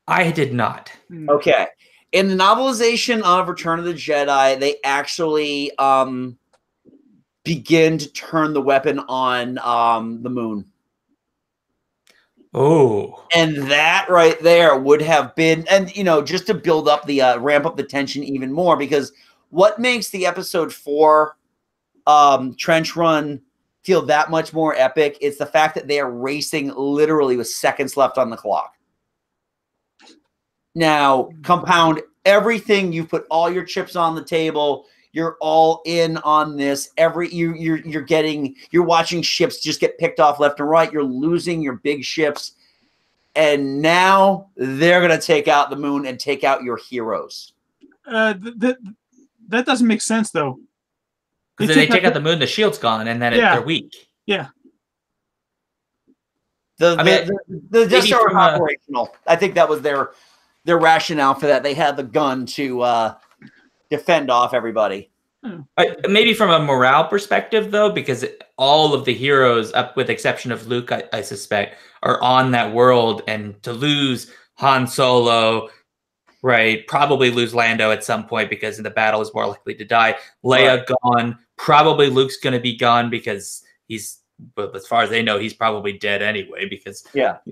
I did not. Okay. In the novelization of Return of the Jedi, they actually begin to turn the weapon on the moon. Oh. And that right there would have been, and just to build up the ramp up the tension even more, because what makes the episode 4 trench run feel that much more epic is the fact that they are racing literally with seconds left on the clock. Now, compound everything. You put all your chips on the table. You're all in on this. You're watching ships just get picked off left and right. You're losing your big ships. And now they're going to take out the moon and take out your heroes. That doesn't make sense, though. Because they take out the moon, the shield's gone, and then they're weak. Yeah. The Death Star were operational. I think that was their rationale for that. They had the gun to defend off everybody. Maybe from a morale perspective, though, because all of the heroes, up with exception of Luke, I suspect, are on that world, and to lose Han Solo, right, probably lose Lando at some point because in the battle is more likely to die. Leia gone, probably Luke's going to be gone because but as far as they know, he's probably dead anyway.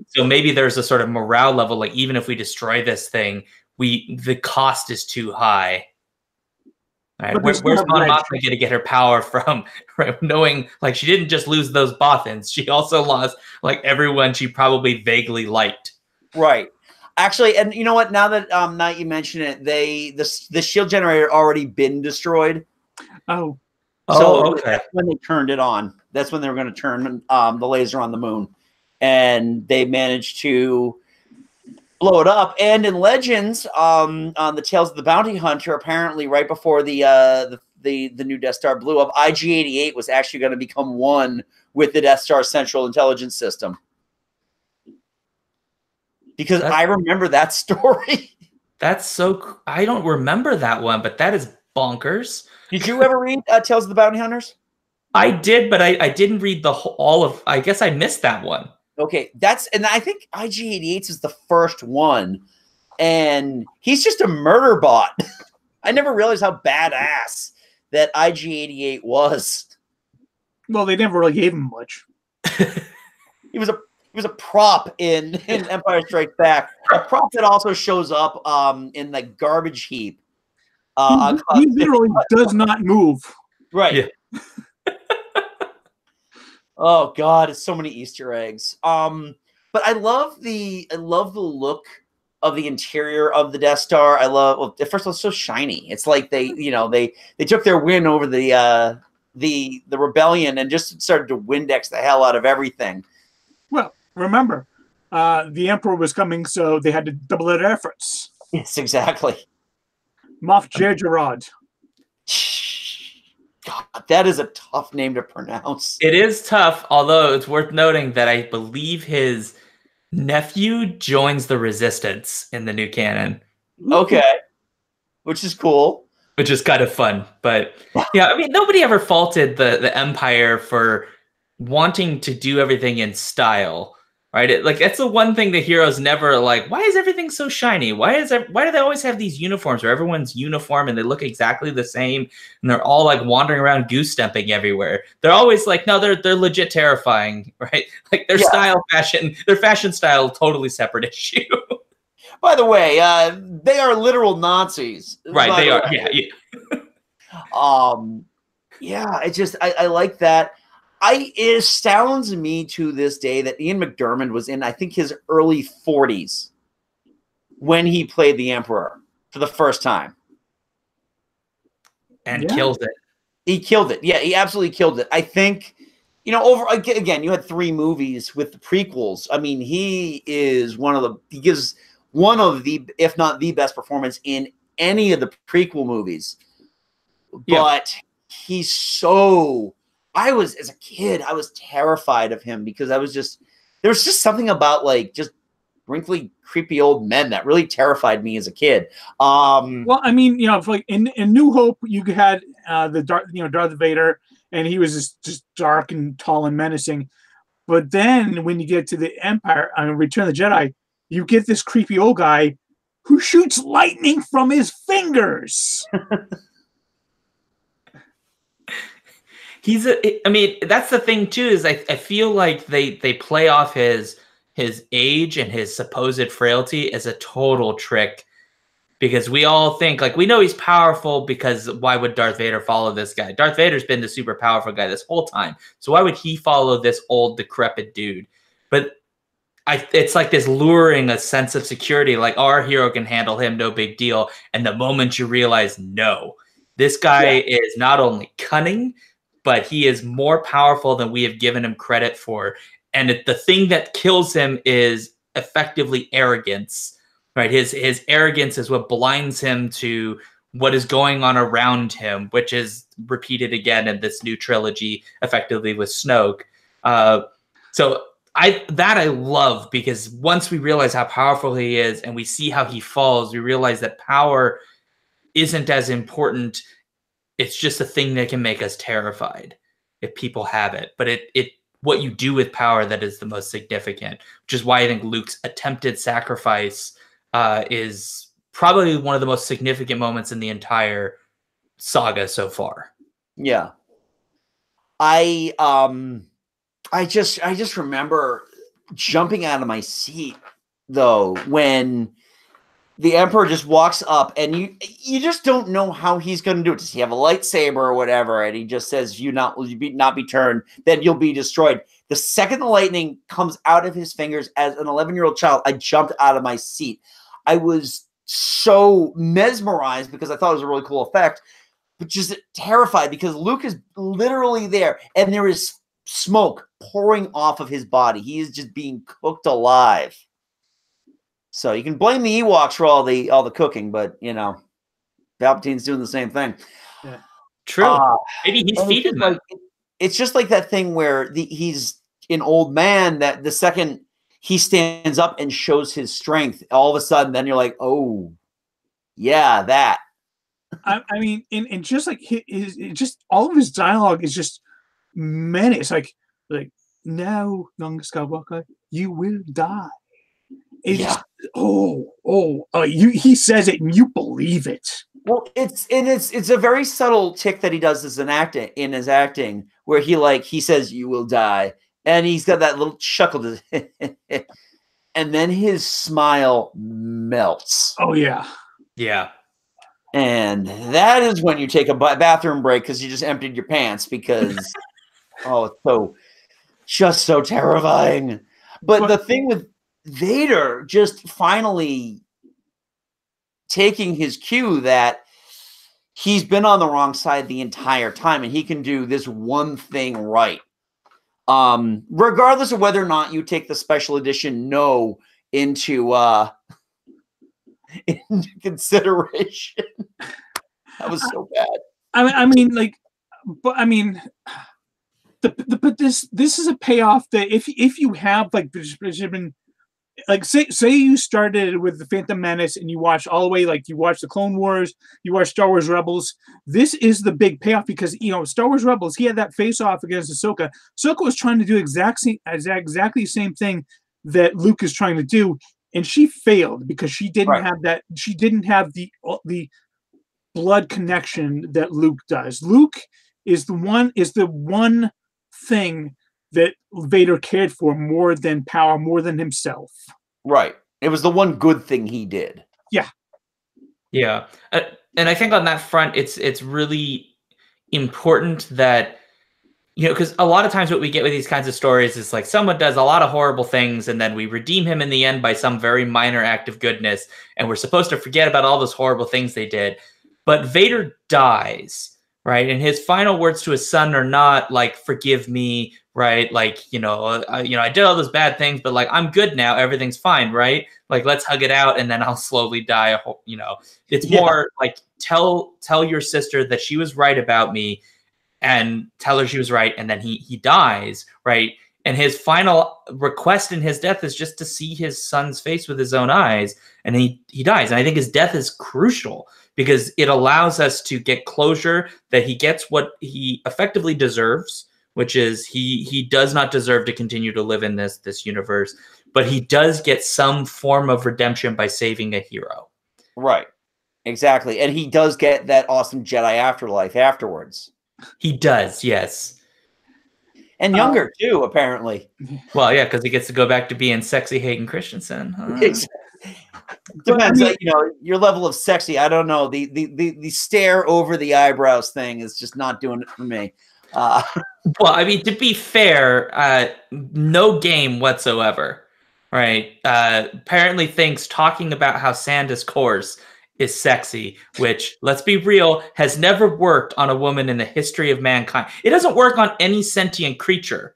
So maybe there's a sort of morale level, like even if we destroy this thing, the cost is too high. Right? Where's Mon Mothma going to get her power from? Right? Knowing like she didn't just lose those Bothans, she also lost like everyone she probably vaguely liked. Right. Actually, and you know what? Now that you mention it, the shield generator already been destroyed. Oh. So okay. That's when they turned it on. That's when they were going to turn the laser on the moon, and they managed to blow it up. And in Legends, on the Tales of the Bounty Hunter, apparently right before the new Death Star blew up, IG-88 was actually going to become one with the Death Star Central Intelligence System. Because I remember that story. That's so. I don't remember that one, but that is bonkers. Did you ever read Tales of the Bounty Hunters? I did, but I didn't read all of. I guess I missed that one. Okay, and I think IG-88 is the first one, and he's just a murder bot. I never realized how badass that IG-88 was. Well, they never really gave him much. He was a prop in Empire Strikes Back. A prop that also shows up in the garbage heap. He literally does not move. Right. Yeah. Oh God, it's so many Easter eggs. But I love the look of the interior of the Death Star. First of all, it's so shiny. It's like they took their win over the rebellion and just started to Windex the hell out of everything. Well, remember, the Emperor was coming, so they had to double their efforts. Yes, exactly. Moff Jerjerrod. God, that is a tough name to pronounce. It is tough, although it's worth noting that I believe his nephew joins the Resistance in the new canon. Okay. Which is cool. Which is kind of fun. But yeah, I mean, nobody ever faulted the Empire for wanting to do everything in style. Right? That's the one thing the heroes never like. Why is everything so shiny? Why do they always have these uniforms where everyone's uniform and they look exactly the same and they're all like wandering around goose stepping everywhere? They're always like, no, they're legit terrifying, right? Like their their fashion style, totally separate issue. By the way, they are literal Nazis. Right, they are. Yeah. Yeah, I like that. It astounds me to this day that Ian McDiarmid was in, I think, his early 40s when he played the Emperor for the first time. And killed it. He killed it. Yeah, he absolutely killed it. I think, again, you had 3 movies with the prequels. I mean, he gives one of the, if not the best performance in any of the prequel movies. Yeah. But he's so... as a kid, I was terrified of him because there was just something about like just wrinkly, creepy old men that really terrified me as a kid. Well, I mean, like in New Hope, you had Darth Vader, and he was just dark and tall and menacing. But then when you get to the Empire, Return of the Jedi, you get this creepy old guy who shoots lightning from his fingers. That's the thing too, is I feel like they play off his age and his supposed frailty as a total trick, because we all think like we know he's powerful, because why would Darth Vader follow this guy? Darth Vader's been the super powerful guy this whole time, so why would he follow this old decrepit dude? But it's like this luring a sense of security, like our hero can handle him, no big deal. And the moment you realize, no, this guy is not only cunning, but he is more powerful than we have given him credit for. And the thing that kills him is effectively arrogance, right? His arrogance is what blinds him to what is going on around him, which is repeated again in this new trilogy, effectively with Snoke. So I love, because once we realize how powerful he is and we see how he falls, we realize that power isn't as important. It's just a thing that can make us terrified if people have it. But what you do with power that is the most significant, which is why I think Luke's attempted sacrifice is probably one of the most significant moments in the entire saga so far. Yeah. I just remember jumping out of my seat though when the Emperor just walks up, and you just don't know how he's going to do it. Does he have a lightsaber or whatever? And he just says, not be turned, then you'll be destroyed. The second the lightning comes out of his fingers, as an 11-year-old child, I jumped out of my seat. I was so mesmerized because I thought it was a really cool effect, but just terrified because Luke is literally there, and there is smoke pouring off of his body. He is just being cooked alive. So you can blame the Ewoks for all the cooking, but Palpatine's doing the same thing. Yeah. True. Maybe he's feeding them. It's just like that thing where he's an old man that the second he stands up and shows his strength, all of a sudden, then you're like, oh, yeah, that. I mean, and just like just all of his dialogue is just menace. Like now, young Skywalker, you will die. It's just, he says it and you believe it. Well, it's a very subtle tick that he does as in his acting, where he says you will die, and he's got that little chuckle and then his smile melts. Oh yeah. Yeah. And that is when you take a bathroom break because you just emptied your pants because it's so terrifying. But the thing with Vader just finally taking his cue that he's been on the wrong side the entire time and he can do this one thing right. Regardless of whether or not you take the special edition into consideration. That was so bad. But this is a payoff that if you have say you started with the Phantom Menace and you watched all the way, you watched the Clone Wars, you watched Star Wars Rebels. This is the big payoff because Star Wars Rebels, he had that face off against Ahsoka. Ahsoka was trying to do exactly the same thing that Luke is trying to do, and she failed because she didn't have that. She didn't have the blood connection that Luke does. Luke is the one thing that Vader cared for more than power, more than himself. Right. It was the one good thing he did. Yeah. Yeah. And I think on that front, it's really important that, because a lot of times what we get with these kinds of stories is someone does a lot of horrible things and then we redeem him in the end by some very minor act of goodness. And we're supposed to forget about all those horrible things they did. But Vader dies, right? And his final words to his son are not forgive me, right? I did all those bad things, but I'm good now. Everything's fine, right? Let's hug it out and then I'll slowly die. It's more tell your sister that she was right about me and tell her she was right. And then he dies, right? And his final request in his death is just to see his son's face with his own eyes. And he dies. And I think his death is crucial because it allows us to get closure that he gets what he effectively deserves, which is he does not deserve to continue to live in this universe, but he does get some form of redemption by saving a hero. Right. Exactly. And he does get that awesome Jedi afterlife afterwards. He does, yes. And younger, too, apparently. Well, yeah, because he gets to go back to being sexy Hayden Christensen. Depends, your level of sexy. I don't know. The stare over the eyebrows thing is just not doing it for me. Well, to be fair, no game whatsoever, right? Apparently thinks talking about how sand is coarse is sexy, which, let's be real, has never worked on a woman in the history of mankind. It doesn't work on any sentient creature,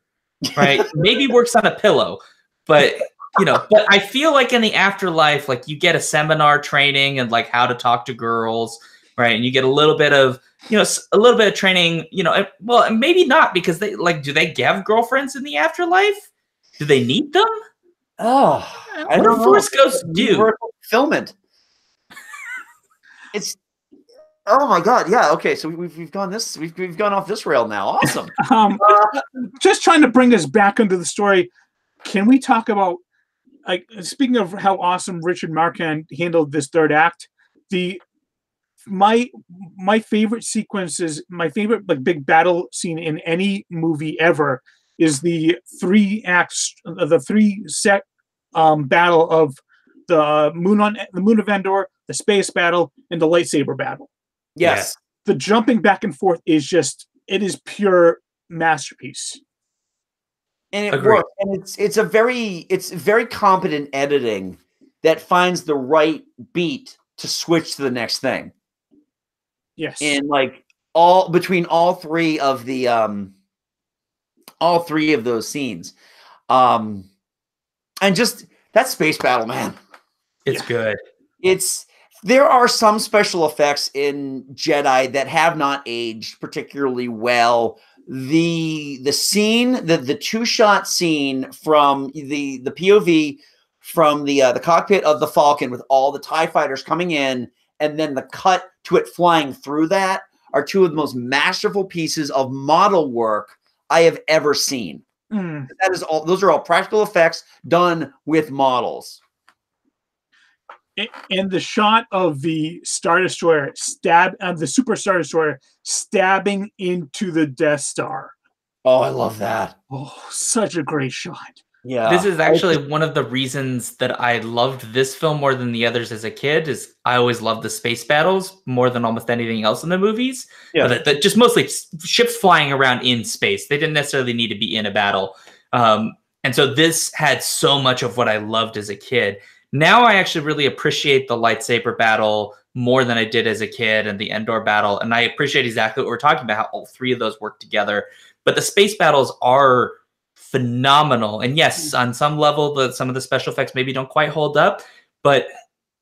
right? Maybe works on a pillow, but but I feel in the afterlife, you get a seminar training and how to talk to girls, right? And you get a little bit of, training, well, maybe not because they do they have girlfriends in the afterlife? Do they need them? Oh, I what don't do know. Force Ghosts do? Fulfillment. It's oh my god, yeah. Okay, so we've gone off this rail now. Awesome. Just trying to bring us back into the story. Can we talk about speaking of how awesome Richard Marquand handled this third act? My favorite sequences, my favorite big battle scene in any movie ever is the 3 set battle of the moon of Endor, the space battle, and the lightsaber battle. Yes. The jumping back and forth is it is pure masterpiece. And it works. And it's very competent editing that finds the right beat to switch to the next thing. Yes. And like between all three of those scenes. And just that space battle, man. It's good. There are some special effects in Jedi that have not aged particularly well. The scene, the two-shot scene from the POV from the cockpit of the Falcon with all the TIE fighters coming in, and then the cut to it flying through that are two of the most masterful pieces of model work I have ever seen. That is all. Those are all practical effects done with models. And the shot of the Star Destroyer the Super Star Destroyer stabbing into the Death Star. Oh, I love that. Oh, such a great shot. Yeah. This is actually one of the reasons that I loved this film more than the others as a kid. Is I always loved the space battles more than almost anything else in the movies. Yeah. But that just mostly ships flying around in space. They didn't necessarily need to be in a battle. And so this had so much of what I loved as a kid. Now I actually really appreciate the lightsaber battle more than I did as a kid, and the Endor battle. And I appreciate exactly what we're talking about, how all three of those work together. But the space battles are phenomenal. And yes, on some level, some of the special effects maybe don't quite hold up. But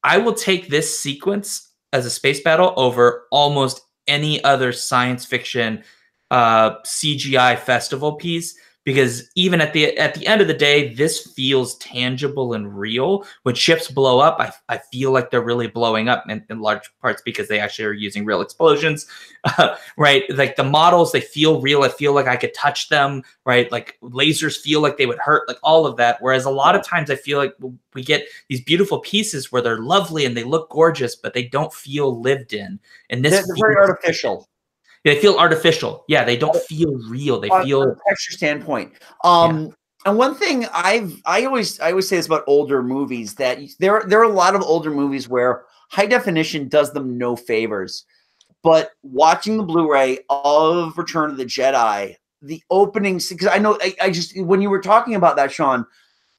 I will take this sequence as a space battle over almost any other science fiction CGI festival piece. Because even at the end of the day, this feels tangible and real. When ships blow up, I feel like they're really blowing up in large parts because they actually are using real explosions, right? Like the models, they feel real. I feel like I could touch them, right? Like lasers feel like they would hurt, like all of that. Whereas a lot of times I feel like we get these beautiful pieces where they're lovely and they look gorgeous, but they don't feel lived in. And this they're very artificial. They feel artificial. Yeah, they don't feel real. They feel from a texture standpoint. And one thing I always say this about older movies, that there are a lot of older movies where high definition does them no favors. But watching the Blu-ray of Return of the Jedi, the opening, because I know I just, when you were talking about that, Sean,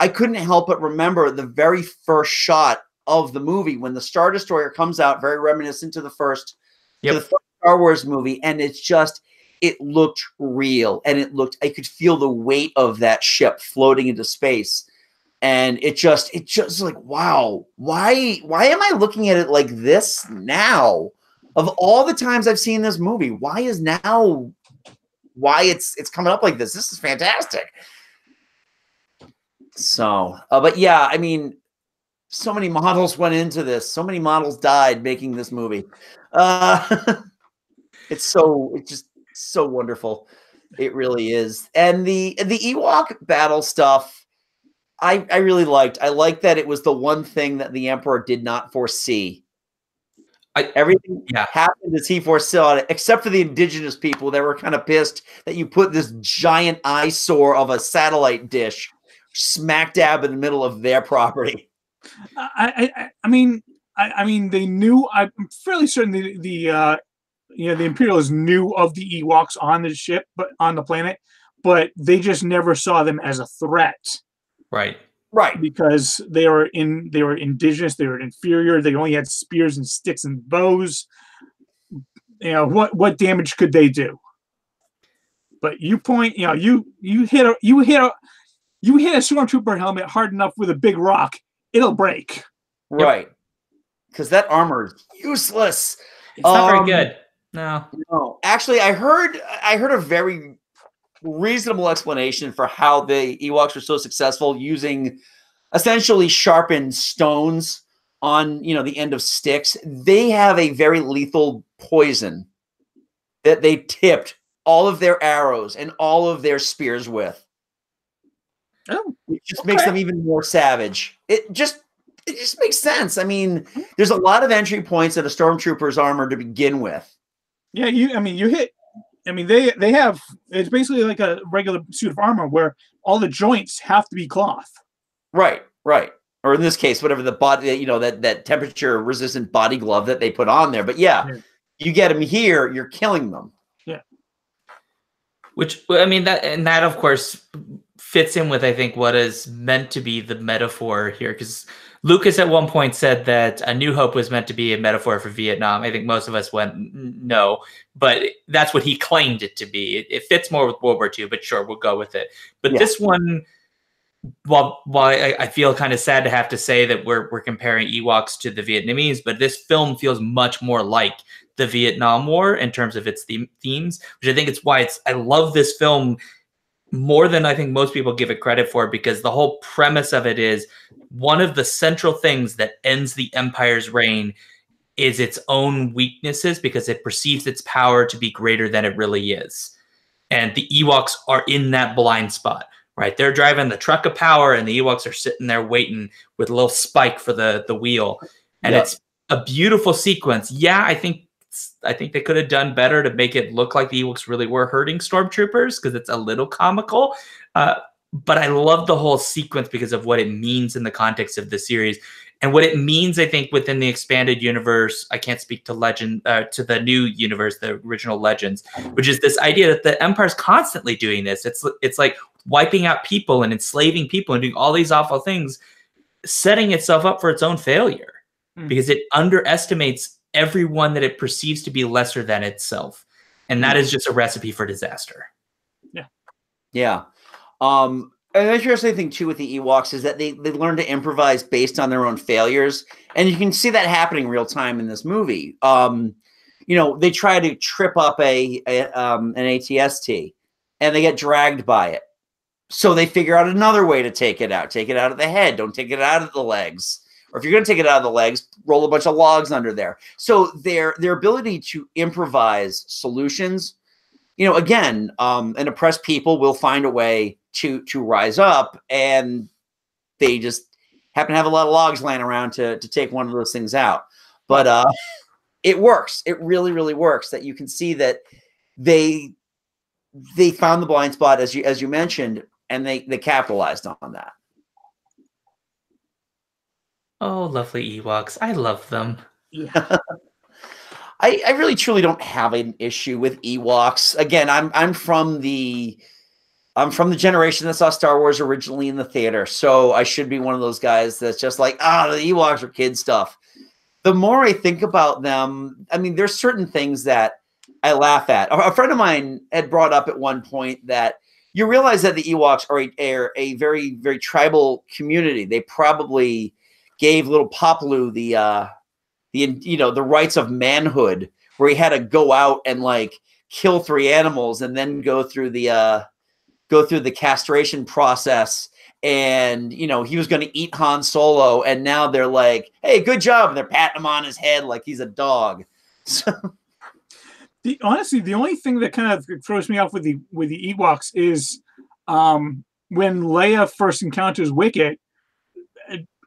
I couldn't help but remember the very first shot of the movie when the Star Destroyer comes out, very reminiscent to the first. Yep. To the first Star Wars movie, and it looked real, and I could feel the weight of that ship floating into space, and it just like, wow, why am I looking at it like this now? Of all the times I've seen this movie, why it's coming up like this? This is fantastic. So, but yeah, I mean, so many models went into this. So many models died making this movie. It's just so wonderful. It really is. And the Ewok battle stuff, I really liked. I liked that it was the one thing that the Emperor did not foresee. Everything happened as he foresaw it, except for the indigenous people that were kind of pissed that you put this giant eyesore of a satellite dish smack dab in the middle of their property. I mean, they knew. I'm fairly certain the Imperials knew of the Ewoks on the ship, but on the planet, but they just never saw them as a threat. Right. Because they were indigenous, they were inferior, they only had spears and sticks and bows. You know, what damage could they do? But you hit a stormtrooper helmet hard enough with a big rock, it'll break. Right. Because that armor is useless. It's not very good. No. Actually, I heard a very reasonable explanation for how the Ewoks were so successful using essentially sharpened stones on, the end of sticks. They have a very lethal poison that they tipped all of their arrows and all of their spears with. Oh, it just makes them even more savage. It just makes sense. I mean, there's a lot of entry points in a stormtrooper's armor to begin with. Yeah, they have, it's basically like a regular suit of armor where all the joints have to be cloth. Right. or in this case, whatever the body, you know, that temperature resistant body glove that they put on there. But yeah, you get them here, you're killing them. Yeah. Which, I mean, that of course fits in with, I think, what is meant to be the metaphor here, because Lucas at one point said that A New Hope was meant to be a metaphor for Vietnam. I think most of us went no, but that's what he claimed it to be. It fits more with World War II, but sure, we'll go with it. But this one, while I feel kind of sad to have to say that we're comparing Ewoks to the Vietnamese, but this film feels much more like the Vietnam War in terms of its themes, which I think it's why I love this film more than I think most people give it credit for, because the whole premise of it is one of the central things that ends the Empire's reign is its own weaknesses, because it perceives its power to be greater than it really is. And the Ewoks are in that blind spot, right? They're driving the truck of power and the Ewoks are sitting there waiting with a little spike for the wheel. And it's a beautiful sequence. Yeah, I think they could have done better to make it look like the Ewoks really were hurting stormtroopers, because it's a little comical. But I love the whole sequence because of what it means in the context of the series. And what it means, I think, within the expanded universe. I can't speak to to the new universe, the original Legends, which is this idea that the Empire's constantly doing this. It's like wiping out people and enslaving people and doing all these awful things, setting itself up for its own failure, because it underestimates everyone that it perceives to be lesser than itself. And that is just a recipe for disaster. Yeah. Yeah. An interesting thing too with the Ewoks is that they learn to improvise based on their own failures, and you can see that happening real time in this movie. You know, they try to trip up an ATST, and they get dragged by it. So they figure out another way to take it out. Take it out of the head. Don't take it out of the legs. Or if you're going to take it out of the legs, roll a bunch of logs under there. So their ability to improvise solutions, you know, again, an oppressed people will find a way to rise up, and they just happen to have a lot of logs laying around to take one of those things out. But it works. It really, really works. That you can see that they found the blind spot, as you mentioned, and they capitalized on that. Oh, lovely Ewoks. I love them. Yeah. I really truly don't have an issue with Ewoks. Again, I'm from the generation that saw Star Wars originally in the theater, so I should be one of those guys that's just like, the Ewoks are kid stuff. The more I think about them, I mean, there's certain things that I laugh at. A friend of mine had brought up at one point that you realize that the Ewoks are a very, very tribal community. They probably gave little Papalu the rights of manhood, where he had to go out and like kill 3 animals and then go through the castration process. And, you know, he was going to eat Han Solo, and now they're like, hey, good job. And they're patting him on his head like he's a dog. So honestly, the only thing that kind of throws me off with the Ewoks is when Leia first encounters Wicket,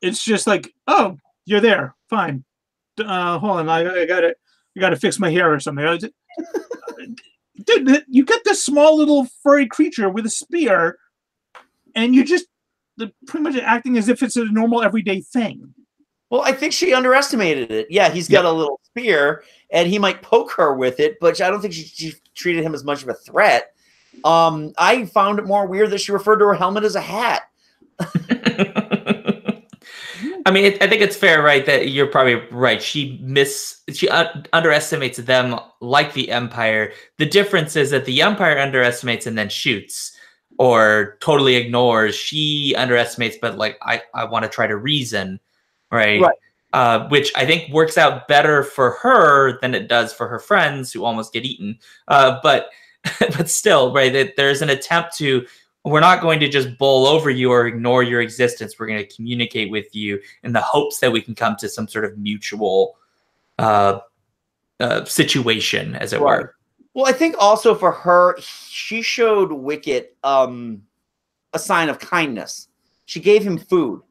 it's just like, oh, you're there. Fine. Hold on. I gotta fix my hair or something. Dude, you get this small little furry creature with a spear, and you just pretty much acting as if it's a normal everyday thing. Well, I think she underestimated it. Yeah, he's got a little spear, and he might poke her with it, but I don't think she treated him as much of a threat. I found it more weird that she referred to her helmet as a hat. I mean, I think it's fair, right? That you're probably right. She underestimates them like the Empire. The difference is that the Empire underestimates and then shoots or totally ignores. She underestimates, but like, I want to try to reason, right? Which I think works out better for her than it does for her friends who almost get eaten. But still, right? There's an attempt to, we're not going to just bowl over you or ignore your existence. We're going to communicate with you in the hopes that we can come to some sort of mutual situation, as it were. Well, I think also for her, she showed Wicket a sign of kindness. She gave him food.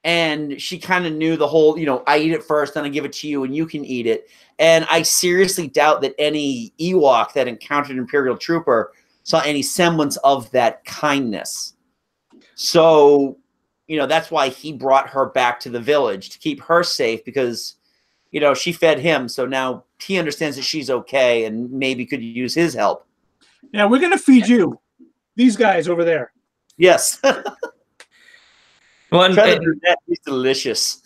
And she kind of knew the whole, you know, I eat it first, then I give it to you, and you can eat it. And I seriously doubt that any Ewok that encountered Imperial Trooper saw any semblance of that kindness. So that's why he brought her back to the village to keep her safe because, she fed him. So now he understands that she's okay and maybe could use his help. Yeah, we're going to feed you. These guys over there. Yes. Well, he's delicious.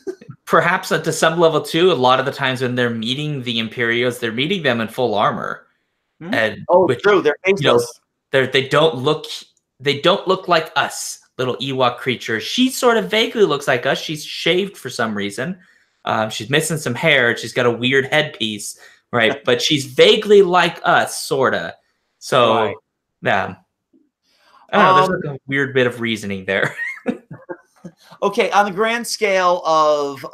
Perhaps to some level too, a lot of the times when they're meeting the Imperials, they're meeting them in full armor. Mm-hmm. And true. They're faceless. They don't look like us, little Ewok creatures. She sort of vaguely looks like us. She's shaved for some reason. She's missing some hair. She's got a weird headpiece, right? But she's vaguely like us, sorta. So, right. Yeah. I don't know. There's like a weird bit of reasoning there. Okay, on the grand scale of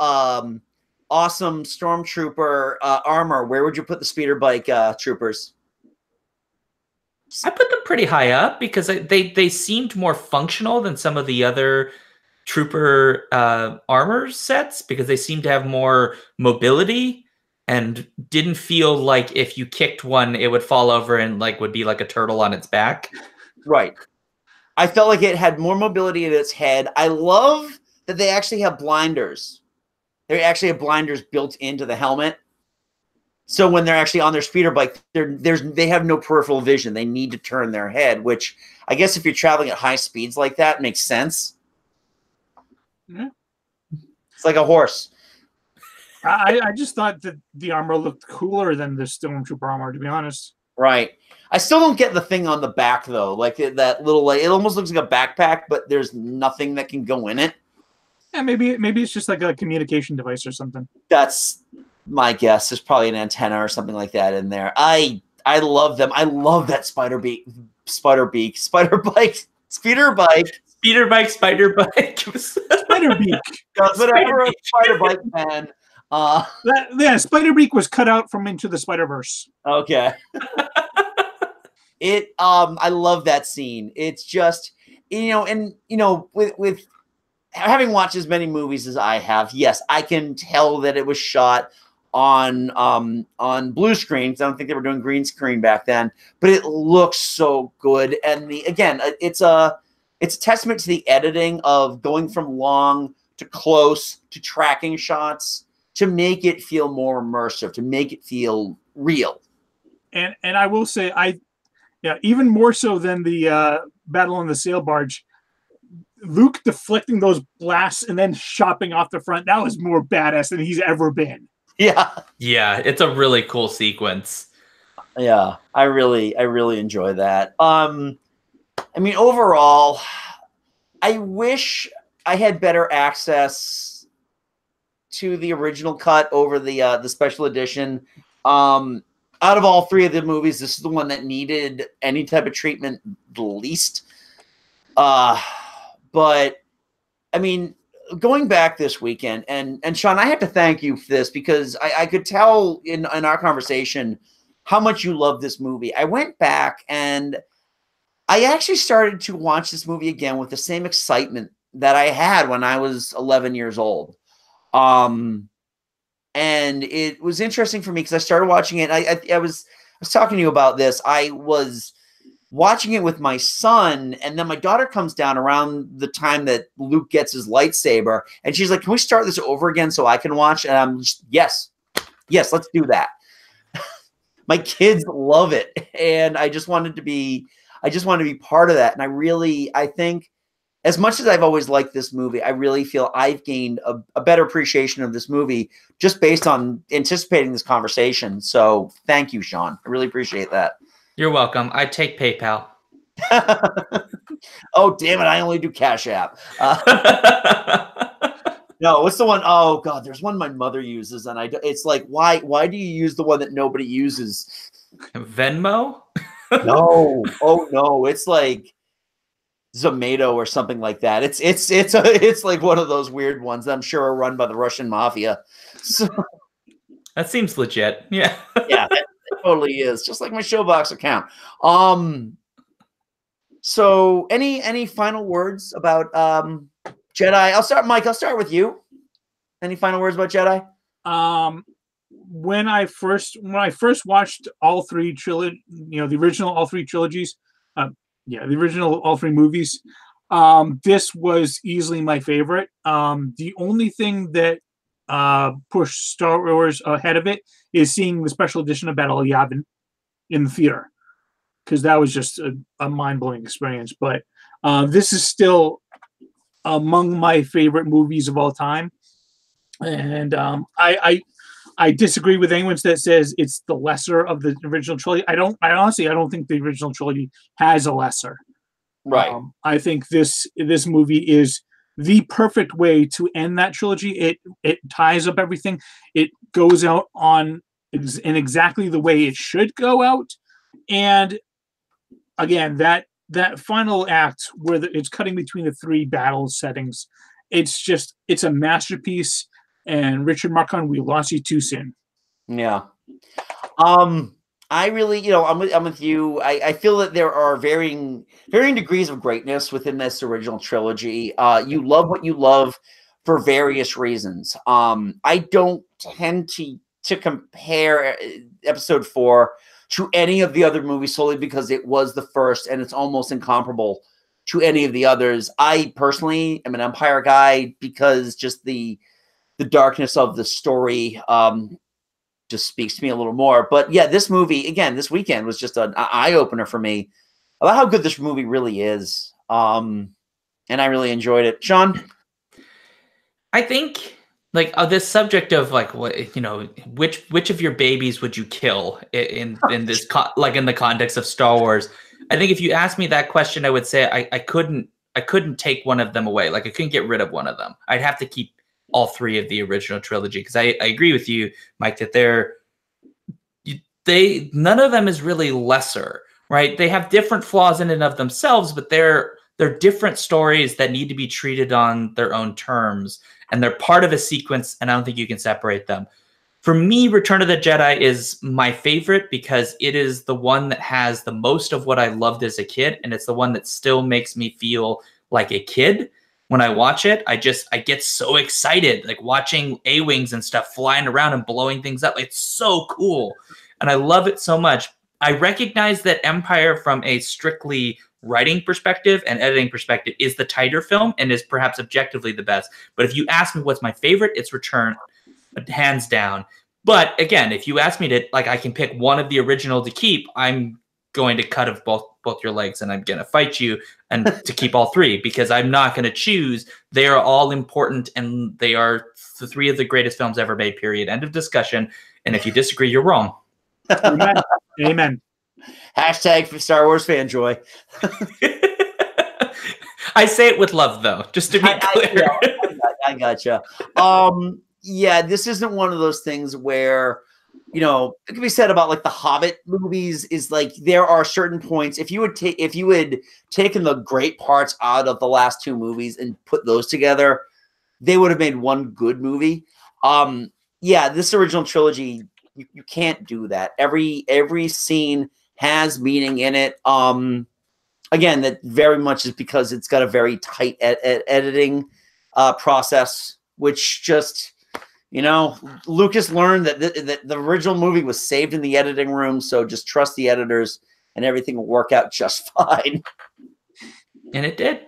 awesome stormtrooper armor, where would you put the speeder bike troopers? I put them pretty high up because they seemed more functional than some of the other trooper armor sets because they seemed to have more mobility and didn't feel like if you kicked one, it would fall over and would be like a turtle on its back. Right. I felt like it had more mobility in its head. I love that they actually have blinders. They actually have blinders built into the helmet. So when they're actually on their speeder bike, they have no peripheral vision. They need to turn their head, which I guess if you're traveling at high speeds like that, makes sense. Yeah. It's like a horse. I just thought that the armor looked cooler than the stormtrooper armor, to be honest. Right. I still don't get the thing on the back though. Like that little, it almost looks like a backpack, but there's nothing that can go in it. Yeah, maybe it's just like a communication device or something. That's my guess. There's probably an antenna or something like that in there. I love them. I love that speeder bike, speeder bike, spider bike, spider bike. Spider beak. Whatever a spider bike man. Spider beak was cut out from Into the Spider-Verse. Okay. I love that scene. It's just, with having watched as many movies as I have, yes, I can tell that it was shot on blue screen. I don't think they were doing green screen back then, but it looks so good. And it's a testament to the editing of going from long to close to tracking shots to make it feel more immersive, to make it feel real. And I will say, even more so than the battle on the sail barge, Luke deflecting those blasts and then chopping off the front, that was more badass than he's ever been. Yeah. Yeah, it's a really cool sequence. Yeah, I really enjoy that. Overall, I wish I had better access to the original cut over the special edition. Out of all three of the movies, this is the one that needed any type of treatment the least. But going back this weekend, and Sean, I have to thank you for this because I could tell in our conversation how much you love this movie. I went back and I actually started to watch this movie again with the same excitement that I had when I was 11 years old. And it was interesting for me because I started watching it. I was talking to you about this. I was watching it with my son, and then my daughter comes down around the time that Luke gets his lightsaber, and she's like, "Can we start this over again so I can watch?" And I'm just, yes, let's do that. My kids love it, and I just wanted to be part of that. And I think, as much as I've always liked this movie, I really feel I've gained a better appreciation of this movie just based on anticipating this conversation. So thank you, Sean. I really appreciate that. You're welcome. I take PayPal. Oh, damn it. I only do Cash App. No, what's the one? Oh, God, there's one my mother uses. And it's like, why do you use the one that nobody uses? Venmo? No. Oh, no. It's like Zomato or something like that. It's like one of those weird ones that I'm sure are run by the Russian mafia. So, that seems legit. Yeah. Yeah, it totally is. Just like my Showbox account. So any final words about Jedi? Mike, I'll start with you. Any final words about Jedi? When I first watched all three the original all three trilogies, the original all three movies, This was easily my favorite. The only thing that pushed Star Wars ahead of it is seeing the special edition of Battle of Yavin in the theater, because that was just a mind-blowing experience. But this is still among my favorite movies of all time. And I disagree with anyone that says it's the lesser of the original trilogy. I honestly don't think the original trilogy has a lesser. Right. I think this movie is the perfect way to end that trilogy. It ties up everything. It goes out in exactly the way it should go out. And again, that final act where it's cutting between the three battle settings, it's a masterpiece. And Richard Marquand, we lost you too soon. Yeah. I really, I'm with you. I feel that there are varying degrees of greatness within this original trilogy. You love what you love for various reasons. I don't tend to compare Episode 4 to any of the other movies solely because it was the first and it's almost incomparable to any of the others. I personally am an Empire guy because just the darkness of the story just speaks to me a little more. But yeah, this movie, again, this weekend was just an eye-opener for me about how good this movie really is. And I really enjoyed it. Sean? I think this subject of which of your babies would you kill in this in the context of Star Wars. I think if you asked me that question, I would say I couldn't take one of them away. Like I couldn't get rid of one of them. I'd have to keep all three of the original trilogy, because I agree with you, Mike, that none of them is really lesser, right? They have different flaws in and of themselves, but they're different stories that need to be treated on their own terms, and they're part of a sequence, and I don't think you can separate them. For me, Return of the Jedi is my favorite because it is the one that has the most of what I loved as a kid, and it's the one that still makes me feel like a kid. When I watch it, I get so excited, like watching A-Wings and stuff flying around and blowing things up. It's so cool. And I love it so much. I recognize that Empire, from a strictly writing perspective and editing perspective, is the tighter film and is perhaps objectively the best. But if you ask me what's my favorite, it's Return, hands down. But again, if you ask me to, I can pick one of the original to keep, I'm going to cut off both your legs, and I'm going to fight you and to keep all three, because I'm not going to choose. They are all important, and they are the three of the greatest films ever made, period. End of discussion. And if you disagree, you're wrong. Amen. Amen. Hashtag for Star Wars fan joy. I say it with love, though, just to be clear. I gotcha. Yeah, this isn't one of those things where, it can be said about the Hobbit movies, is there are certain points, if you had taken the great parts out of the last two movies and put those together, they would have made one good movie. Yeah, this original trilogy, you can't do that. Every scene has meaning in it. Again, that very much is because it's got a very tight editing process, which just, Lucas learned that the original movie was saved in the editing room, so just trust the editors and everything will work out just fine. And it did.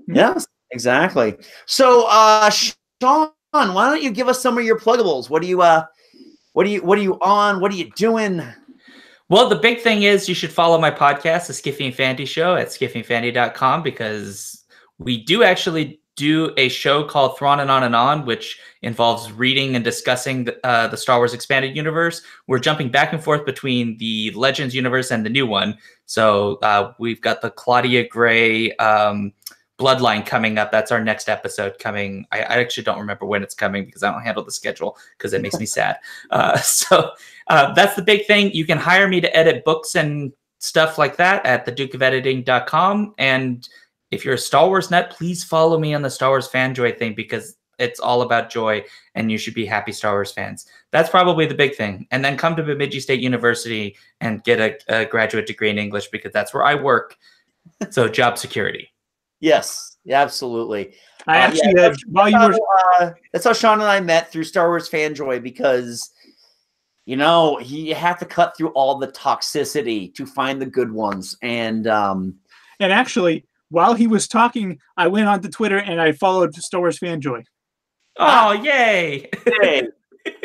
Yes, exactly. So, Sean, why don't you give us some of your pluggables? What are you on? What are you doing? Well, the big thing is you should follow my podcast, The Skiffy and Fandy Show, at skiffyandfandy.com, because we do actually do a show called Thrawn and On, which involves reading and discussing the Star Wars Expanded Universe. We're jumping back and forth between the Legends universe and the new one. So we've got the Claudia Gray Bloodline coming up. That's our next episode coming. I actually don't remember when it's coming because I don't handle the schedule because it makes me sad. So that's the big thing. You can hire me to edit books and stuff like that at thedukeofediting.com. And if you're a Star Wars nut, please follow me on the Star Wars Fanjoy thing, because it's all about joy and you should be happy Star Wars fans. That's probably the big thing. And then come to Bemidji State University and get a graduate degree in English, because that's where I work. So job security. Yes, absolutely. I actually that's how Sean and I met, through Star Wars Fanjoy, because you have to cut through all the toxicity to find the good ones. And actually, while he was talking, I went onto Twitter and I followed Star Wars Fanjoy. Oh, yay! Hey.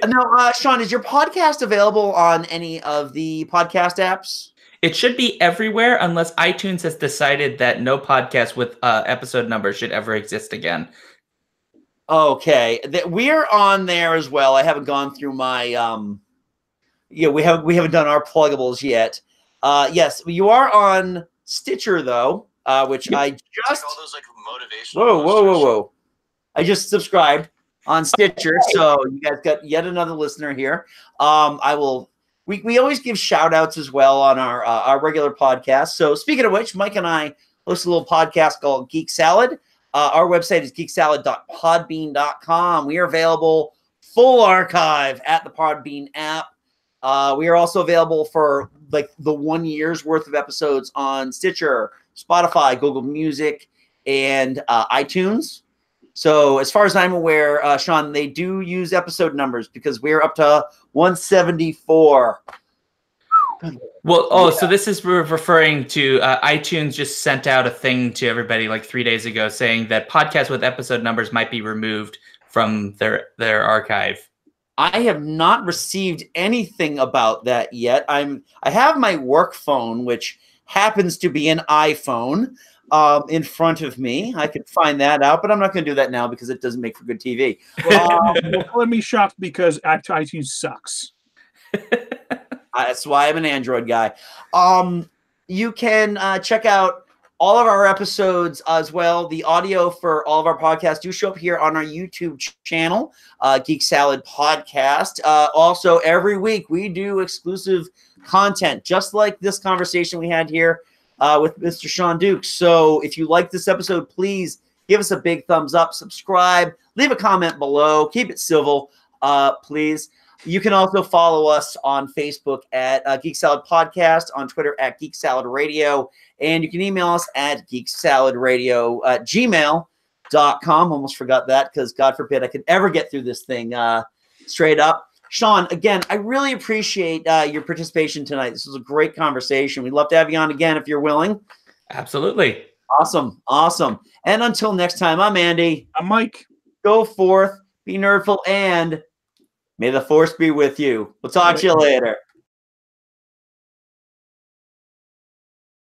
Now, Sean, is your podcast available on any of the podcast apps? It should be everywhere unless iTunes has decided that no podcast with episode numbers should ever exist again. Okay, we're on there as well. I haven't gone through my we haven't done our pluggables yet. Yes, you are on Stitcher though, which I just all those like motivational. Whoa! I just subscribed on Stitcher, so you guys got yet another listener here. We always give shout outs as well on our regular podcast. So speaking of which, Mike and I host a little podcast called Geek Salad. Our website is geeksalad.podbean.com. We are available full archive at the Podbean app. We are also available for like the 1 year's worth of episodes on Stitcher, Spotify, Google Music, and iTunes. So as far as I'm aware, Sean, they do use episode numbers because we're up to 174. Well, so this is referring to iTunes just sent out a thing to everybody like 3 days ago saying that podcasts with episode numbers might be removed from their archive. I have not received anything about that yet. I have my work phone, which happens to be an iPhone, in front of me. I could find that out, but I'm not going to do that now because it doesn't make for good TV. Let me shocked because iTunes sucks. That's why I'm an Android guy. You can check out all of our episodes as well. The audio for all of our podcasts do show up here on our YouTube channel, Geek Salad Podcast. Also, every week we do exclusive content, just like this conversation we had here with Mr. Sean Dukes. So if you like this episode, please give us a big thumbs up, subscribe, leave a comment below, keep it civil, please. You can also follow us on Facebook at Geek Salad Podcast, on Twitter at Geek Salad Radio, and you can email us at geeksaladradio@gmail.com. Almost forgot that because God forbid I could ever get through this thing straight up. Sean, again, I really appreciate your participation tonight. This was a great conversation. We'd love to have you on again if you're willing. Absolutely. Awesome. And until next time, I'm Andy. I'm Mike. Go forth, be nerdful, and may the force be with you. We'll talk to you later.